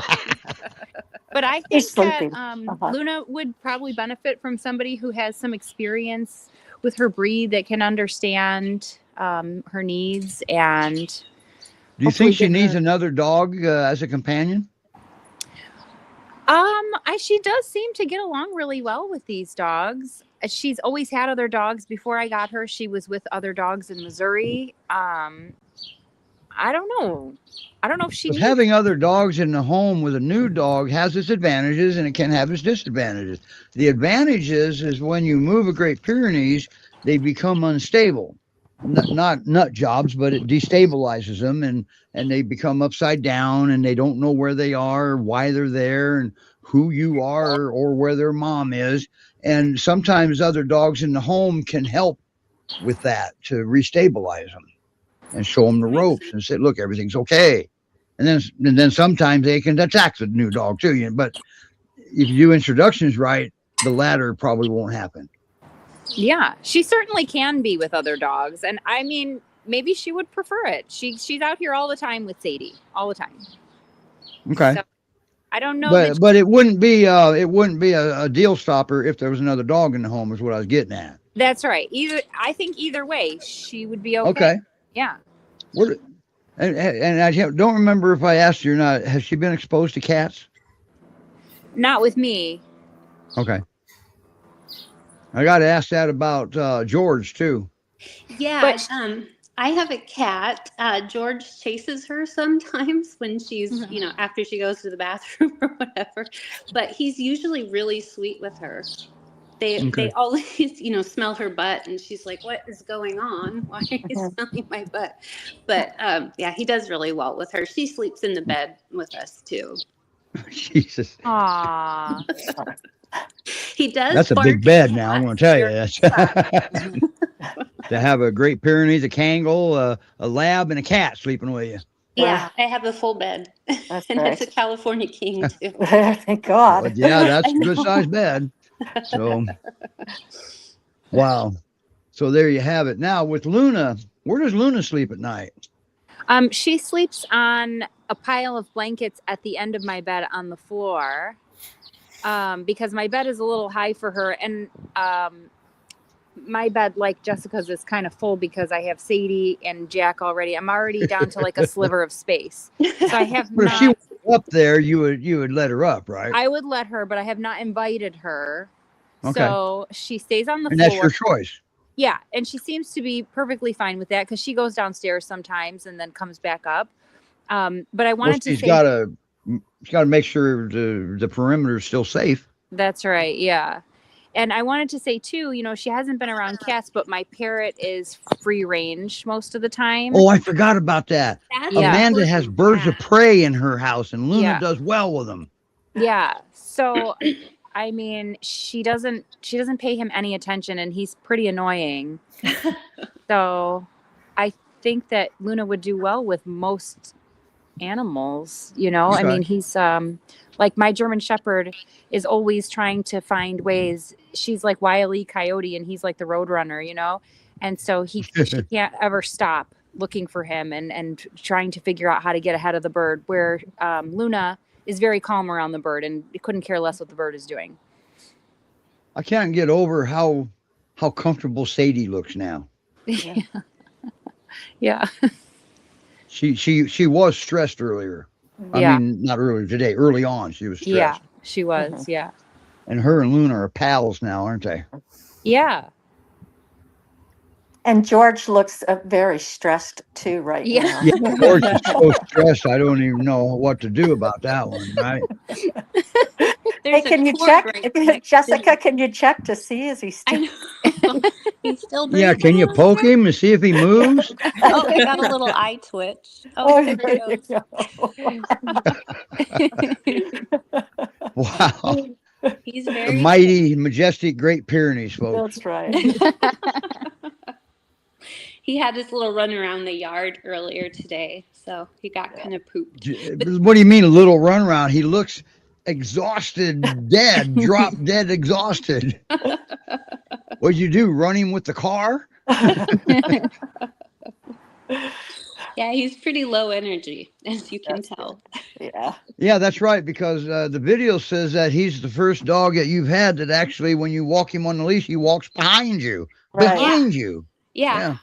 But I think He's that sleeping. Luna would probably benefit from somebody who has some experience with her breed that can understand her needs. And Do you hopefully think she get needs her- another dog as a companion? she does seem to get along really well with these dogs. She's always had other dogs. Before I got her, she was with other dogs in Missouri. I don't know. I don't know if she But needs- having other dogs in the home with a new dog has its advantages and it can have its disadvantages. The advantage is when you move a Great Pyrenees, they become unstable. Not nut jobs, but it destabilizes them and they become upside down and they don't know where they are, why they're there, and who you are or where their mom is. And sometimes other dogs in the home can help with that to restabilize them and show them the ropes and say, look, everything's okay. And then sometimes they can attack the new dog too. But if you do introductions right, the latter probably won't happen. Yeah, she certainly can be with other dogs. And I mean, maybe she would prefer it. She's out here all the time with Sadie, all the time. Okay. So, I don't know. But it wouldn't be a deal stopper if there was another dog in the home is what I was getting at. That's right. I think either way, she would be okay. Okay. Yeah. And I don't remember if I asked you or not. Has she been exposed to cats? Not with me. Okay. I got to ask that about George too. Yeah, But- I have a cat. George chases her sometimes when she's, after she goes to the bathroom or whatever. But he's usually really sweet with her. They always, smell her butt, and she's like, "What is going on? Why are you smelling my butt?" But yeah, he does really well with her. She sleeps in the bed with us too. Jesus. Aww. He does. That's a big bed now, I'm going to tell you. That's to have a Great Pyrenees, a Kangal, a lab, and a cat sleeping with you. Yeah, I have a full bed. That's And nice. it's a California king too. Thank God. But yeah, that's I a good know. sized bed. So, wow. So there you have it. Now with Luna, where does Luna sleep at night? She sleeps on a pile of blankets at the end of my bed on the floor. Because my bed is a little high for her, and my bed, like Jessica's, is kind of full because I have Sadie and Jack already. I'm already down to like a sliver of space, so I have But if she not. was up there, you would let her up, right? I would let her, but I have not invited her. Okay. So she stays on the And floor. that's your choice. Yeah, and she seems to be perfectly fine with that because she goes downstairs sometimes and then comes back up. But I wanted to She's say got to make sure the perimeter is still safe. that's right. Yeah. And I wanted to say too, she hasn't been around cats, but my parrot is free range most of the time. Oh, I forgot about that. That's Yeah. Amanda has important. birds Yeah. of prey in her house, and Luna Yeah. does well with them. Yeah. So, I mean, she doesn't pay him any attention, and he's pretty annoying. So, I think that Luna would do well with most animals. I Okay. mean, he's like my German Shepherd is always trying to find ways. She's like Wile E. Coyote, and he's like the Roadrunner, and so she can't ever stop looking for him and trying to figure out how to get ahead of the bird. Where Luna is very calm around the bird and couldn't care less what the bird is doing. I can't get over how comfortable Sadie looks now. Yeah. She was stressed earlier. Yeah. I mean, not earlier today. Early on, she was stressed. Yeah, she was. Yeah. And her and Luna are pals now, aren't they? Yeah. And George looks very stressed too right Yeah. now. Yeah, George is so stressed. I don't even know what to do about that one. Right? Hey, There's a can you cord check, right next to Jessica? him. Can you check to see is he still? I know. He's still breathing. Yeah. Can you poke him and see if he moves? Oh, he got a little eye twitch. Oh, there there he you goes. go. Wow. He's The very mighty, majestic Great Pyrenees, folks. That's right. He had his little run around the yard earlier today, so he got kind of pooped. What do you mean a little run around? He looks exhausted, dead, drop dead, exhausted. What'd you do? Run him with the car? Yeah, he's pretty low energy, as you can tell. Yeah. Yeah, that's right. Because the video says that he's the first dog that you've had that actually, when you walk him on the leash, he walks behind you. Right. Behind you. Yeah,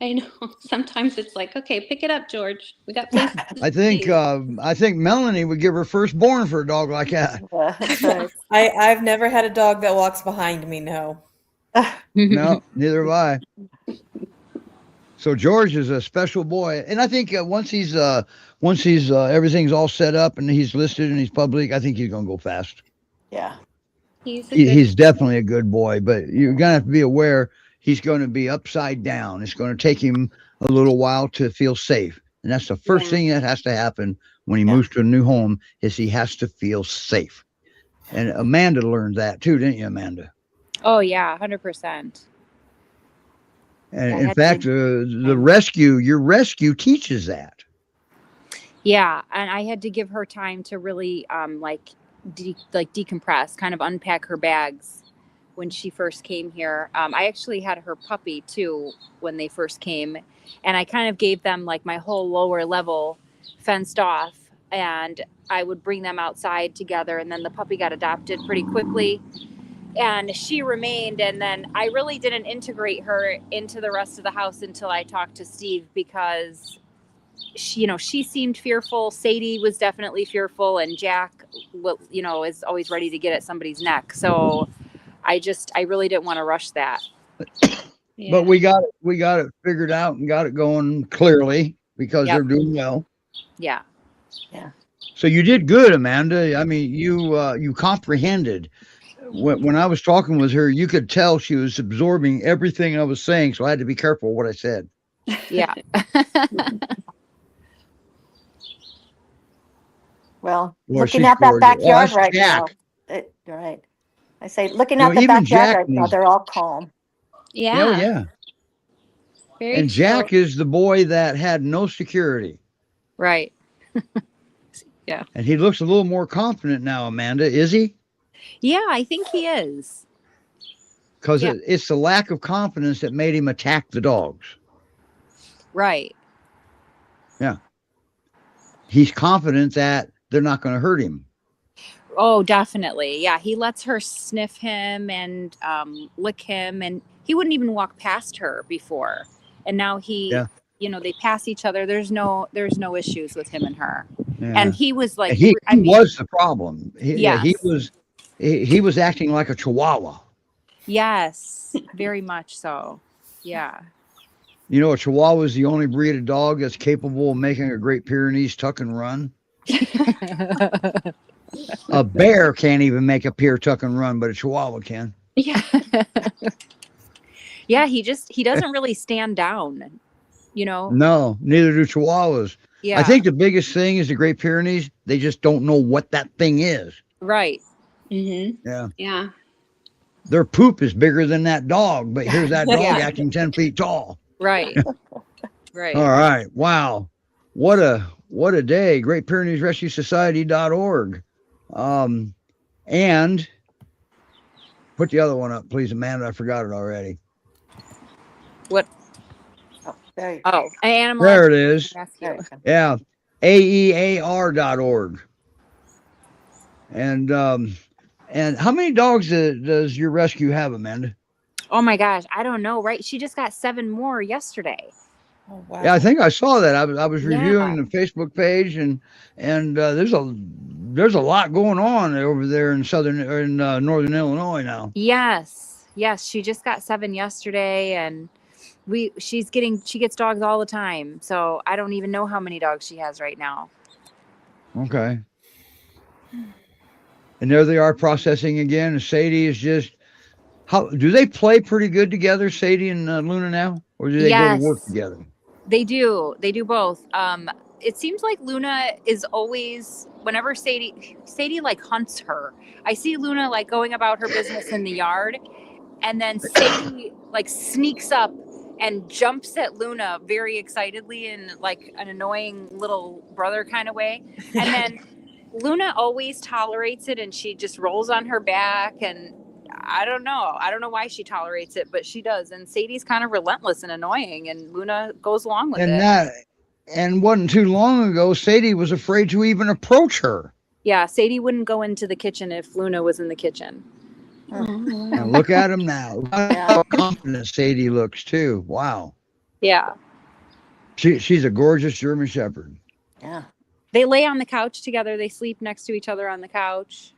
I know. Sometimes it's like, okay, pick it up, George. We got places to I think be. I think Melanie would give her firstborn for a dog like that. Yeah, that's right. I've never had a dog that walks behind me. No. No, neither have I. So George is a special boy, and I think once he's everything's all set up and he's listed and he's public, I think he's gonna go fast. Yeah. He's a good He's definitely a good boy, but you're gonna have to be aware he's going to be upside down. It's going to take him a little while to feel safe, and that's the first Yeah. thing that has to happen when he Yeah. moves to a new home is he has to feel safe. And Amanda learned that too, didn't you, Amanda? Oh yeah, 100%. And Yeah, in that's fact, your rescue teaches that. Yeah, and I had to give her time to really like decompress, kind of unpack her bags when she first came here. I actually had her puppy too when they first came, and I kind of gave them like my whole lower level fenced off, and I would bring them outside together, and then the puppy got adopted pretty quickly. And she remained, and then I really didn't integrate her into the rest of the house until I talked to Steve, because she seemed fearful. Sadie was definitely fearful, and Jack, is always ready to get at somebody's neck. So I really didn't want to rush that. Yeah. But we got it figured out and got it going clearly because Yep. they're doing well. Yeah. So you did good, Amanda. I mean, you comprehended. When I was talking with her, you could tell she was absorbing everything I was saying, so I had to be careful what I said. Yeah. Well, Boy, looking she's at that gorgeous. backyard That's right Jack. now. Right. I say, looking You at know, the even backyard Jack right now, needs- they're all calm. Yeah. Oh, yeah. Very And chill. Jack is the boy that had no security. Right. And he looks a little more confident now, Amanda, is he? Yeah, I think he is. Because Yeah. it's the lack of confidence that made him attack the dogs. Right. He's confident that they're not going to hurt him. Oh, definitely. Yeah. He lets her sniff him and lick him, and he wouldn't even walk past her before. And now they pass each other. There's no issues with him and her. Yeah. And he was like, And he was the problem. He was acting like a chihuahua. Yes, very much so. Yeah. You know, a chihuahua is the only breed of dog that's capable of making a Great Pyrenees tuck and run. A bear can't even make a pure tuck and run, but a chihuahua can. Yeah. Yeah, he doesn't really stand down, No, neither do chihuahuas. Yeah. I think the biggest thing is the Great Pyrenees. They just don't know what that thing is. Right. Mm-hmm. Yeah. Yeah. Their poop is bigger than that dog, but here's that dog Yeah. acting 10 feet tall. Right. Right. All right. Wow. What a day. Great Pyrenees Rescue Society.org. And put the other one up, please, Amanda. I forgot it already. What? Oh, there you go. Oh, animal. There it is. Rescue. There you go. Yeah. AEAR.org. And how many dogs does your rescue have, Amanda? Oh my gosh, I don't know. Right? She just got 7 more yesterday. Oh, wow. Yeah, I think I saw that. I was Yeah. reviewing the Facebook page, and there's a lot going on over there in northern Illinois now. Yes. She just got 7 yesterday, and she gets dogs all the time. So I don't even know how many dogs she has right now. Okay. And there they are processing again. And Sadie is just how do they play pretty good together, Sadie and Luna now, or do they go to work Yes. together? They do both. It seems like Luna is always, whenever Sadie like hunts her. I see Luna like going about her business in the yard, and then Sadie like sneaks up and jumps at Luna very excitedly in like an annoying little brother kind of way. And then Luna always tolerates it, and she just rolls on her back, and I don't know why she tolerates it, but she does. And Sadie's kind of relentless and annoying, and Luna goes along with it. And wasn't too long ago, Sadie was afraid to even approach her. Yeah, Sadie wouldn't go into the kitchen if Luna was in the kitchen. And look at him now. Look how confident Sadie looks too. Wow. Yeah. She's a gorgeous German Shepherd. Yeah. They lay on the couch together. They sleep next to each other on the couch.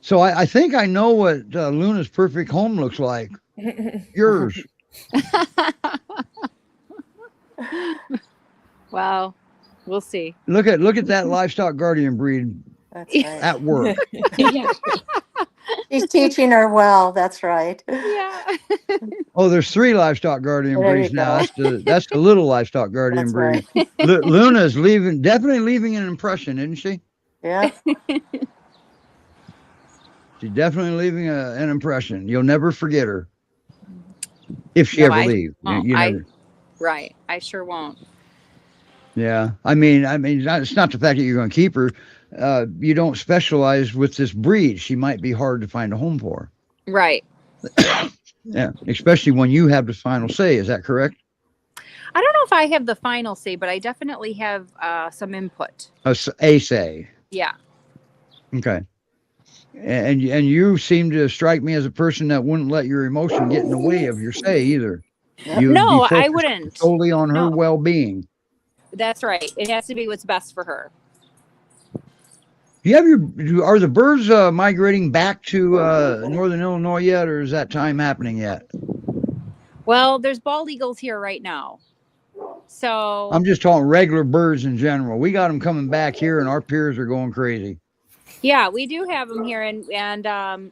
So I think I know what Luna's perfect home looks like. Yours. Well, we'll see. Look at that livestock guardian breed That's right. at work. Yeah. She's teaching her well. That's right. Yeah. Oh, there's 3 livestock guardian There breeds you now. go. That's the little livestock guardian That's breed. right. Luna's definitely leaving an impression, isn't she? Yeah. She's definitely leaving an impression. You'll never forget her. If she ever leaves. You never. Right. I sure won't. Yeah. I mean, it's not the fact that you're going to keep her. You don't specialize with this breed. She might be hard to find a home for. Right. Yeah. Especially when you have the final say. Is that correct? I don't know if I have the final say, but I definitely have some input. A say. Yeah. Okay. And you seem to strike me as a person that wouldn't let your emotion get in the way of your say either. No, I wouldn't. Solely on her well-being. That's right. It has to be what's best for her. Are the birds migrating back to northern Illinois yet, or is that time happening yet? Well, there's bald eagles here right now. So I'm just talking regular birds in general. We got them coming back here, and our peers are going crazy. yeah, we do have them here, and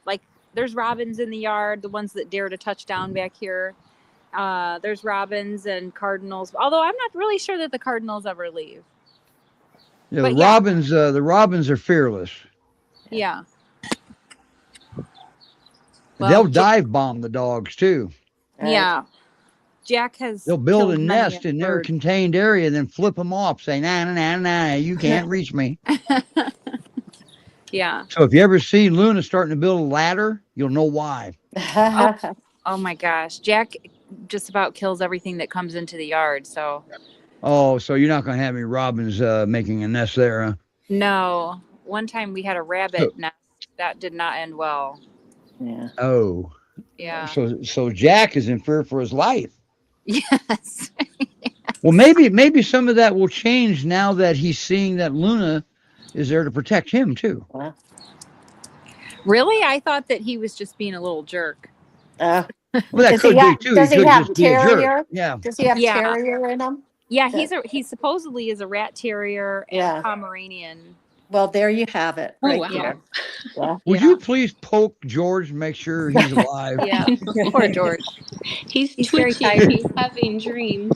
like there's robins in the yard, the ones that dare to touch down back here. There's robins and cardinals, although I'm not really sure that the cardinals ever leave. Yeah, the robins are fearless. Yeah. Well, they'll dive bomb the dogs too. Yeah. Jack has. They'll build a nest in their contained area, and then flip them off, say, nah, you can't reach me. Yeah. So if you ever see Luna starting to build a ladder, you'll know why. Oh my gosh. Jack just about kills everything that comes into the yard. So. Oh, so you're not going to have any robins making a nest there, huh? No. One time we had a rabbit nest. That did not end well. Yeah. Oh. Yeah. So Jack is in fear for his life. Yes. Well, maybe some of that will change now that he's seeing that Luna is there to protect him too. Really? I thought that he was just being a little jerk. Well, that could be too. Does he have terrier? Yeah. Does he have terrier in him? Yeah, he supposedly is a rat terrier and Pomeranian. Well, there you have it. Oh, right wow. there. Yeah. Would you please poke George and make sure he's alive? Yeah, poor George. He's very twitching. tired. He's having dreams.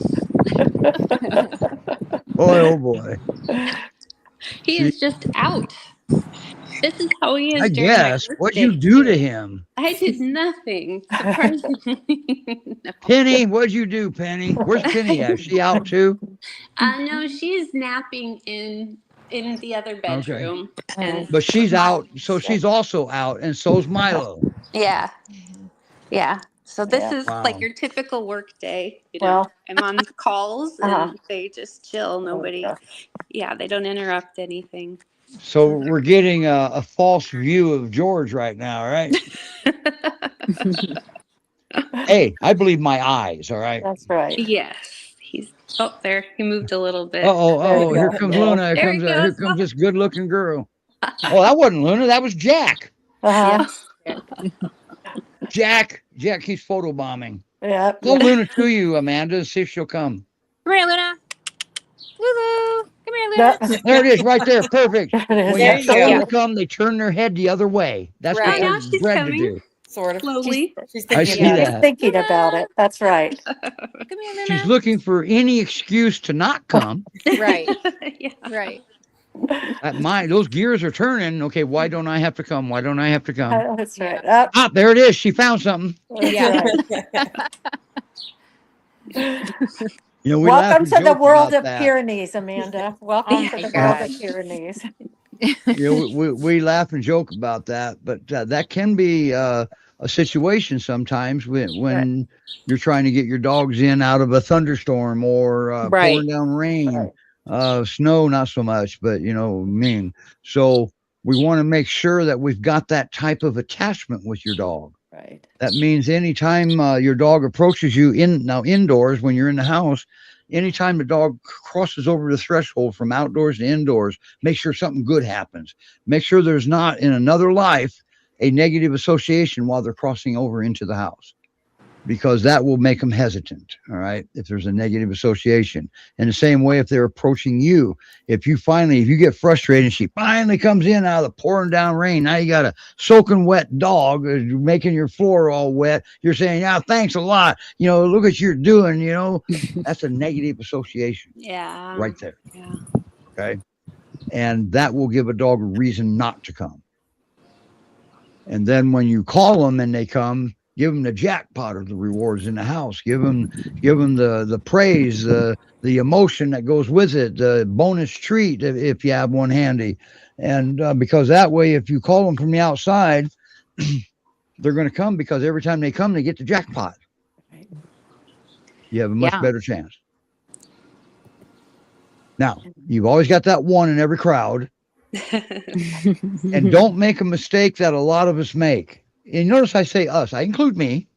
Oh boy. He is just out. This is how he is. I guess. What'd you do to him? I did nothing. Surprisingly. No. Penny, what'd you do, Penny? Where's Penny at? Is she out too? No, she's napping in the other bedroom. And But she's out, so she's also out, and so's Milo. yeah. So this is Wow. like your typical work day. Well- I'm on calls and they just chill. Nobody. Yeah, they don't interrupt anything. So we're getting a false view of George right now, right? Hey, I believe my eyes, all right? That's right. Yes. He's there. He moved a little bit. Oh, here comes Luna. There he Here goes. comes this good-looking girl. Oh, that wasn't Luna. That was Jack. Jack keeps photobombing. Yeah. Call Luna to you, Amanda, and see if she'll come. Come here, Luna. Lulu. Come here, Luna. There it is, right there. Perfect. When There you you tell go. them to come, they turn their head the other way. That's Right. what Now they're she's bred to coming. do. Sort of. Slowly. She's I thinking see about She's that. thinking about it. That's right. Come here, Luna. She's looking for any excuse to not come. Right. Yeah. Right. Those gears are turning. Okay, why don't I have to come? Why don't I have to come? That's right. Ah, there it is. She found something. Yeah. You know, we laugh Welcome and to the joke world about of that. Pyrenees, Amanda. Welcome Oh to my the world gosh. of Pyrenees. You know, we laugh and joke about that, but that can be a situation sometimes when you're trying to get your dogs in out of a thunderstorm or Right. pouring down rain. Snow, not so much, but so we want to make sure that we've got that type of attachment with your dog. Right. That means anytime your dog approaches you indoors, when you're in the house, anytime the dog crosses over the threshold from outdoors to indoors, make sure something good happens. Make sure there's not in another life a negative association while they're crossing over into the house, because that will make them hesitant. All right. If there's a negative association. In the same way, if they're approaching you, if you get frustrated and she finally comes in out of the pouring down rain, now you got a soaking wet dog making your floor all wet. You're saying, yeah, thanks a lot. Look what you're doing, that's a negative association Yeah. right there. Yeah. Okay. And that will give a dog a reason not to come. And then when you call them and they come, give them the jackpot of the rewards in the house. Give them the praise, the emotion that goes with it, the bonus treat if you have one handy. And because that way, if you call them from the outside, they're going to come, because every time they come, they get the jackpot. You have a much better chance. Now, you've always got that one in every crowd. And don't make a mistake that a lot of us make. And notice I say us, I include me.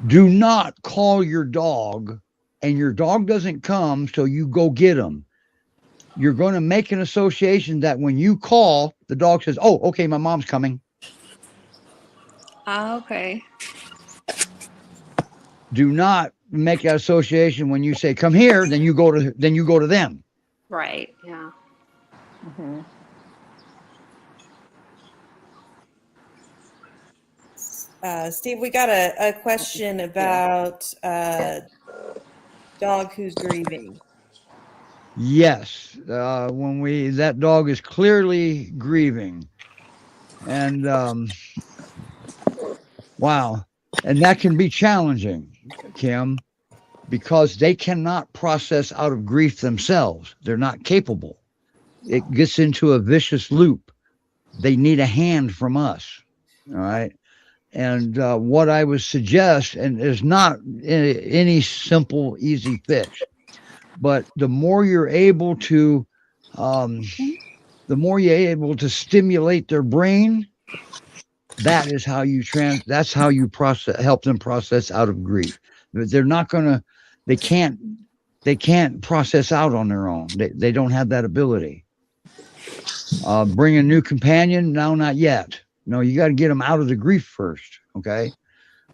Do not call your dog and your dog doesn't come, so you go get him. You're going to make an association that when you call, the dog says, oh, okay, my mom's coming. Okay. Do not make that association when you say, come here, then you go to them. Right. Yeah. Mm-hmm. Steve, we got a question about dog who's grieving. Yes, when that dog is clearly grieving, and wow, and that can be challenging, Kim, because they cannot process out of grief themselves. They're not capable. It gets into a vicious loop. They need a hand from us. All right. And what I would suggest, and is not any simple, easy fix, but the more you're able to stimulate their brain, that's how you help them process out of grief. They can't process out on their own. They don't have that ability. Bring a new companion? No, not yet. No, you got to get them out of the grief first. Okay.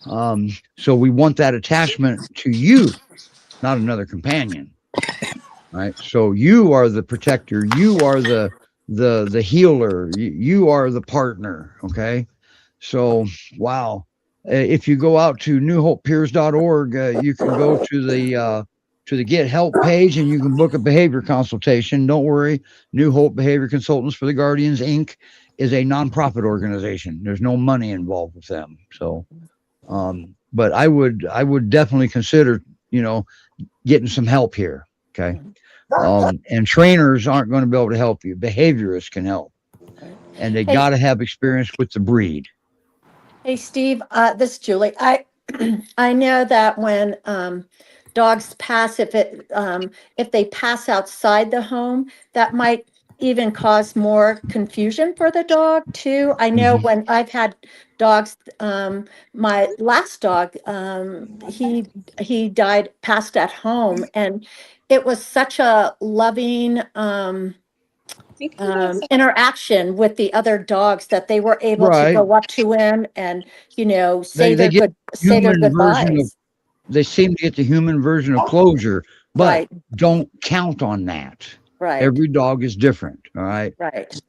So we want that attachment to you, not another companion. Right. So you are the protector. You are the healer. You are the partner. Okay. So, wow. If you go out to newhopepeers.org, you can go to the Get Help page and you can book a behavior consultation. Don't worry. New Hope Behavior Consultants for the Guardians, Inc. is a nonprofit organization. There's no money involved with them. So, but I would definitely consider, getting some help here. Okay. And trainers aren't going to be able to help you. Behaviorists can help. And they got to have experience with the breed. Hey, Steve, this is Julie. I know that when dogs pass, if they pass outside the home, that might even cause more confusion for the dog too. I know when I've had dogs, my last dog, he died, passed at home, and it was such a loving interaction with the other dogs that they were able to go up to him and say they get their goodbyes. They seem to get the human version of closure, but don't count on that. Right. Every dog is different. All right. Right.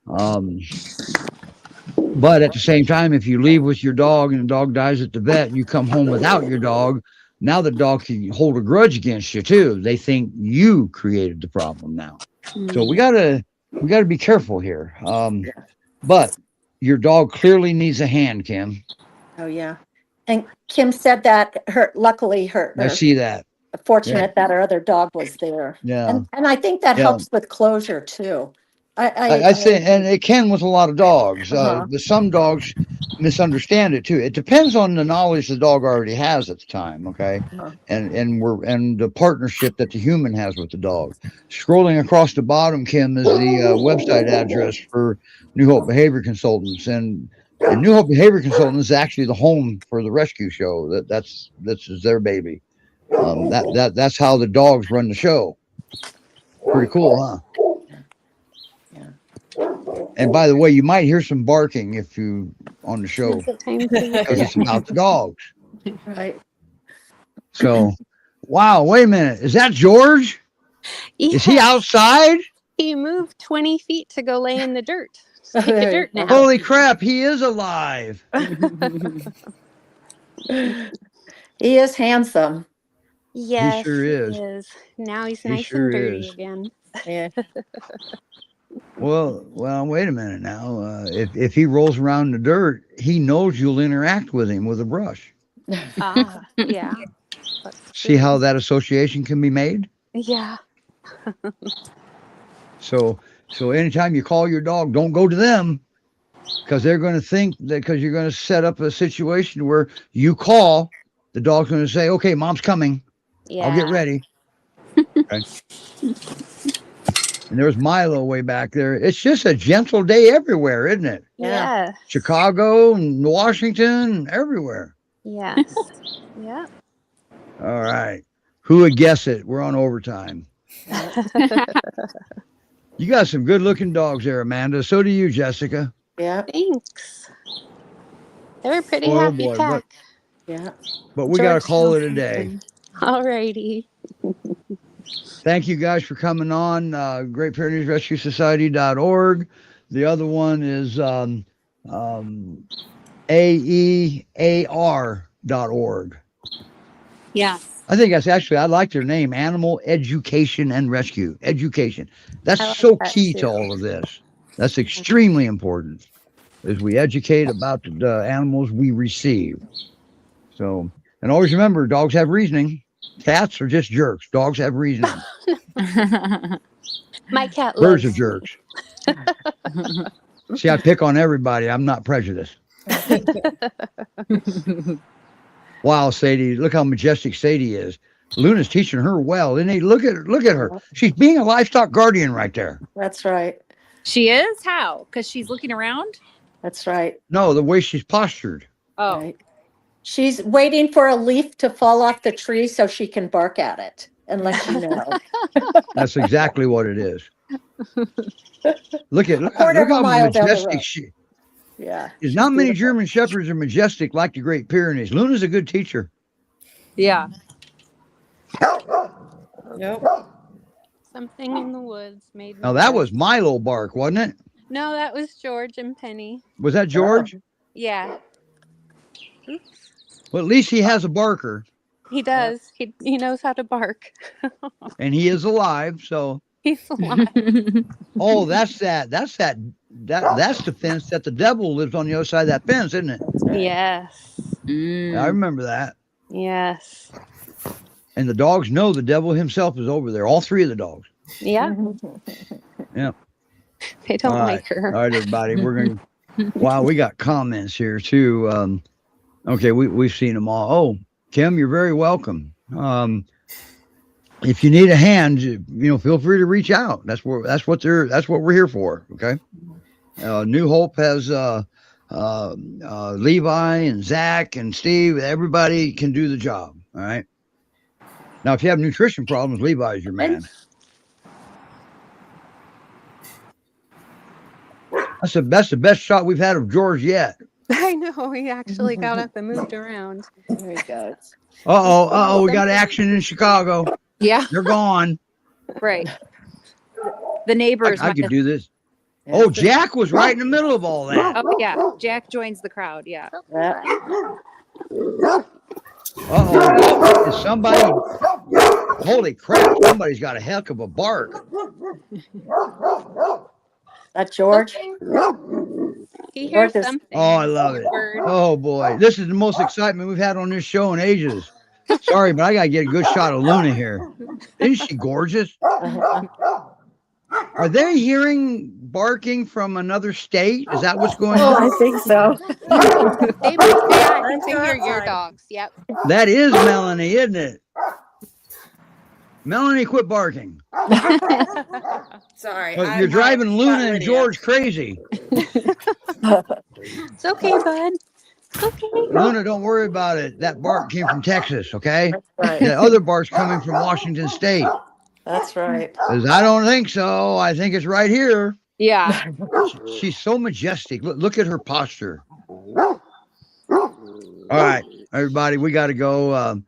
But at the same time, if you leave with your dog and the dog dies at the vet and you come home without your dog, now the dog can hold a grudge against you too. They think you created the problem now. So we gotta be careful here. But your dog clearly needs a hand, Kim. Oh yeah. And Kim said that luckily I see that. Fortunate that our other dog was there. Yeah. And I think that helps with closure too. I think, and it can with a lot of dogs. But some dogs misunderstand it too. It depends on the knowledge the dog already has at the time. Okay. And the partnership that the human has with the dog. Scrolling across the bottom, Kim, is the website address for New Hope Behavior Consultants, and New Hope Behavior Consultants is actually the home for the rescue show. That's their baby. That's how the dogs run the show. Pretty cool, huh? And by the way, you might hear some barking if you on the show because it's about the dogs. Right. So, wow, wait a minute. Is that George? Yeah. Is he outside? He moved 20 feet to go lay in the dirt. Take a dirt nap. Holy crap, he is alive. He is handsome. Yes, he sure is. Now he's nice and dirty again. Yeah. Well, wait a minute now. If he rolls around in the dirt, he knows you'll interact with him with a brush. Ah, yeah. See how that association can be made? Yeah. So anytime you call your dog, don't go to them, because they're going to think that because you're going to set up a situation where you call, the dog's going to say, okay, mom's coming. Yeah. I'll get ready. Okay. And there's Milo way back there. It's just a gentle day everywhere, isn't it? Yeah. Chicago and Washington, everywhere. Yes. Yeah. All right. Who would guess it? We're on overtime. You got some good looking dogs there, Amanda. So do you, Jessica. Yeah. Thanks. They're a pretty Oh, happy boy, pack. Yeah. But we got to George call it a Johnson. day. Alrighty. Thank you guys for coming on. Great Pyrenees Rescue Society.org. The other one is AEAR.org. Yeah. I think that's actually, I like their name, Animal Education and Rescue. Education. That's I like so that key too. to all of this. That's extremely important, as we educate about the animals we receive. So, and always remember, dogs have reasoning. Cats are just jerks. Dogs have reasoning. My cat Birds loves are me. jerks. See, I pick on everybody. I'm not prejudiced. Wow, Sadie, look how majestic Sadie is. Luna's teaching her well, isn't he? Look at her. She's being a livestock guardian right there. That's right. She is? How? Because she's looking around? That's right. No, the way she's postured. Oh. Right. She's waiting for a leaf to fall off the tree so she can bark at it and let you know. That's exactly what it is. Look Quarter of a how mile down the majestic road. she. Yeah. There's not many beautiful. German Shepherds are majestic like the Great Pyrenees. Luna's a good teacher. Yeah. Nope. Something in the woods made me. Now that laugh. was Milo bark, wasn't it? No, that was George and Penny. Was that George? Yeah. Oops. Well, at least he has a barker, He does. He knows how to bark. and he is alive. So, He's alive. oh, that's the fence that the devil lives on the other side of that fence, isn't it? Yes. I remember that. Yes. And the dogs know the devil himself is over there. All three of the dogs. Yeah. Yeah. They don't All like right. her. All right, everybody. We're going to. Wow, we got comments here too. Okay, we've seen them all. Oh, Kim, you're very welcome. If you need a hand, feel free to reach out. That's what we're here for. Okay. New Hope has Levi and Zach and Steve. Everybody can do the job. All right. Now, if you have nutrition problems, Levi is your man. That's the best shot we've had of George yet. I know. He actually got up and moved around. There he goes. Uh-oh, we got action in Chicago. Yeah. They're gone. Right. The neighbors. I could do this. Oh, Jack was right in the middle of all that. Oh, yeah. Jack joins the crowd. Yeah. Yeah. Uh-oh. Is somebody... Holy crap, somebody's got a heck of a bark. That George? He hears George is- something. Oh, I love it. Bird. Oh, boy. This is the most excitement we've had on this show in ages. Sorry, but I got to get a good shot of Luna here. Isn't she gorgeous? Are they hearing barking from another state? Is that what's going Oh, on? I think so. They hear your dogs. Yep. That is Melanie, isn't it? Melanie, quit barking. Sorry. You're driving Luna and George crazy. It's okay, bud. It's okay. Luna, don't worry about it. That bark came from Texas, okay? That's right. The other bark's coming from Washington State. That's right. 'Cause I don't think so. I think it's right here. Yeah. She's so majestic. Look at her posture. All right, everybody, we got to go.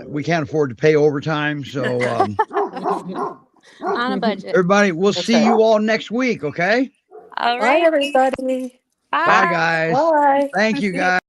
We can't afford to pay overtime. So, On a budget. everybody, we'll see you all next week, okay? All Bye, right. everybody. Bye, guys. Bye. Thank you, guys.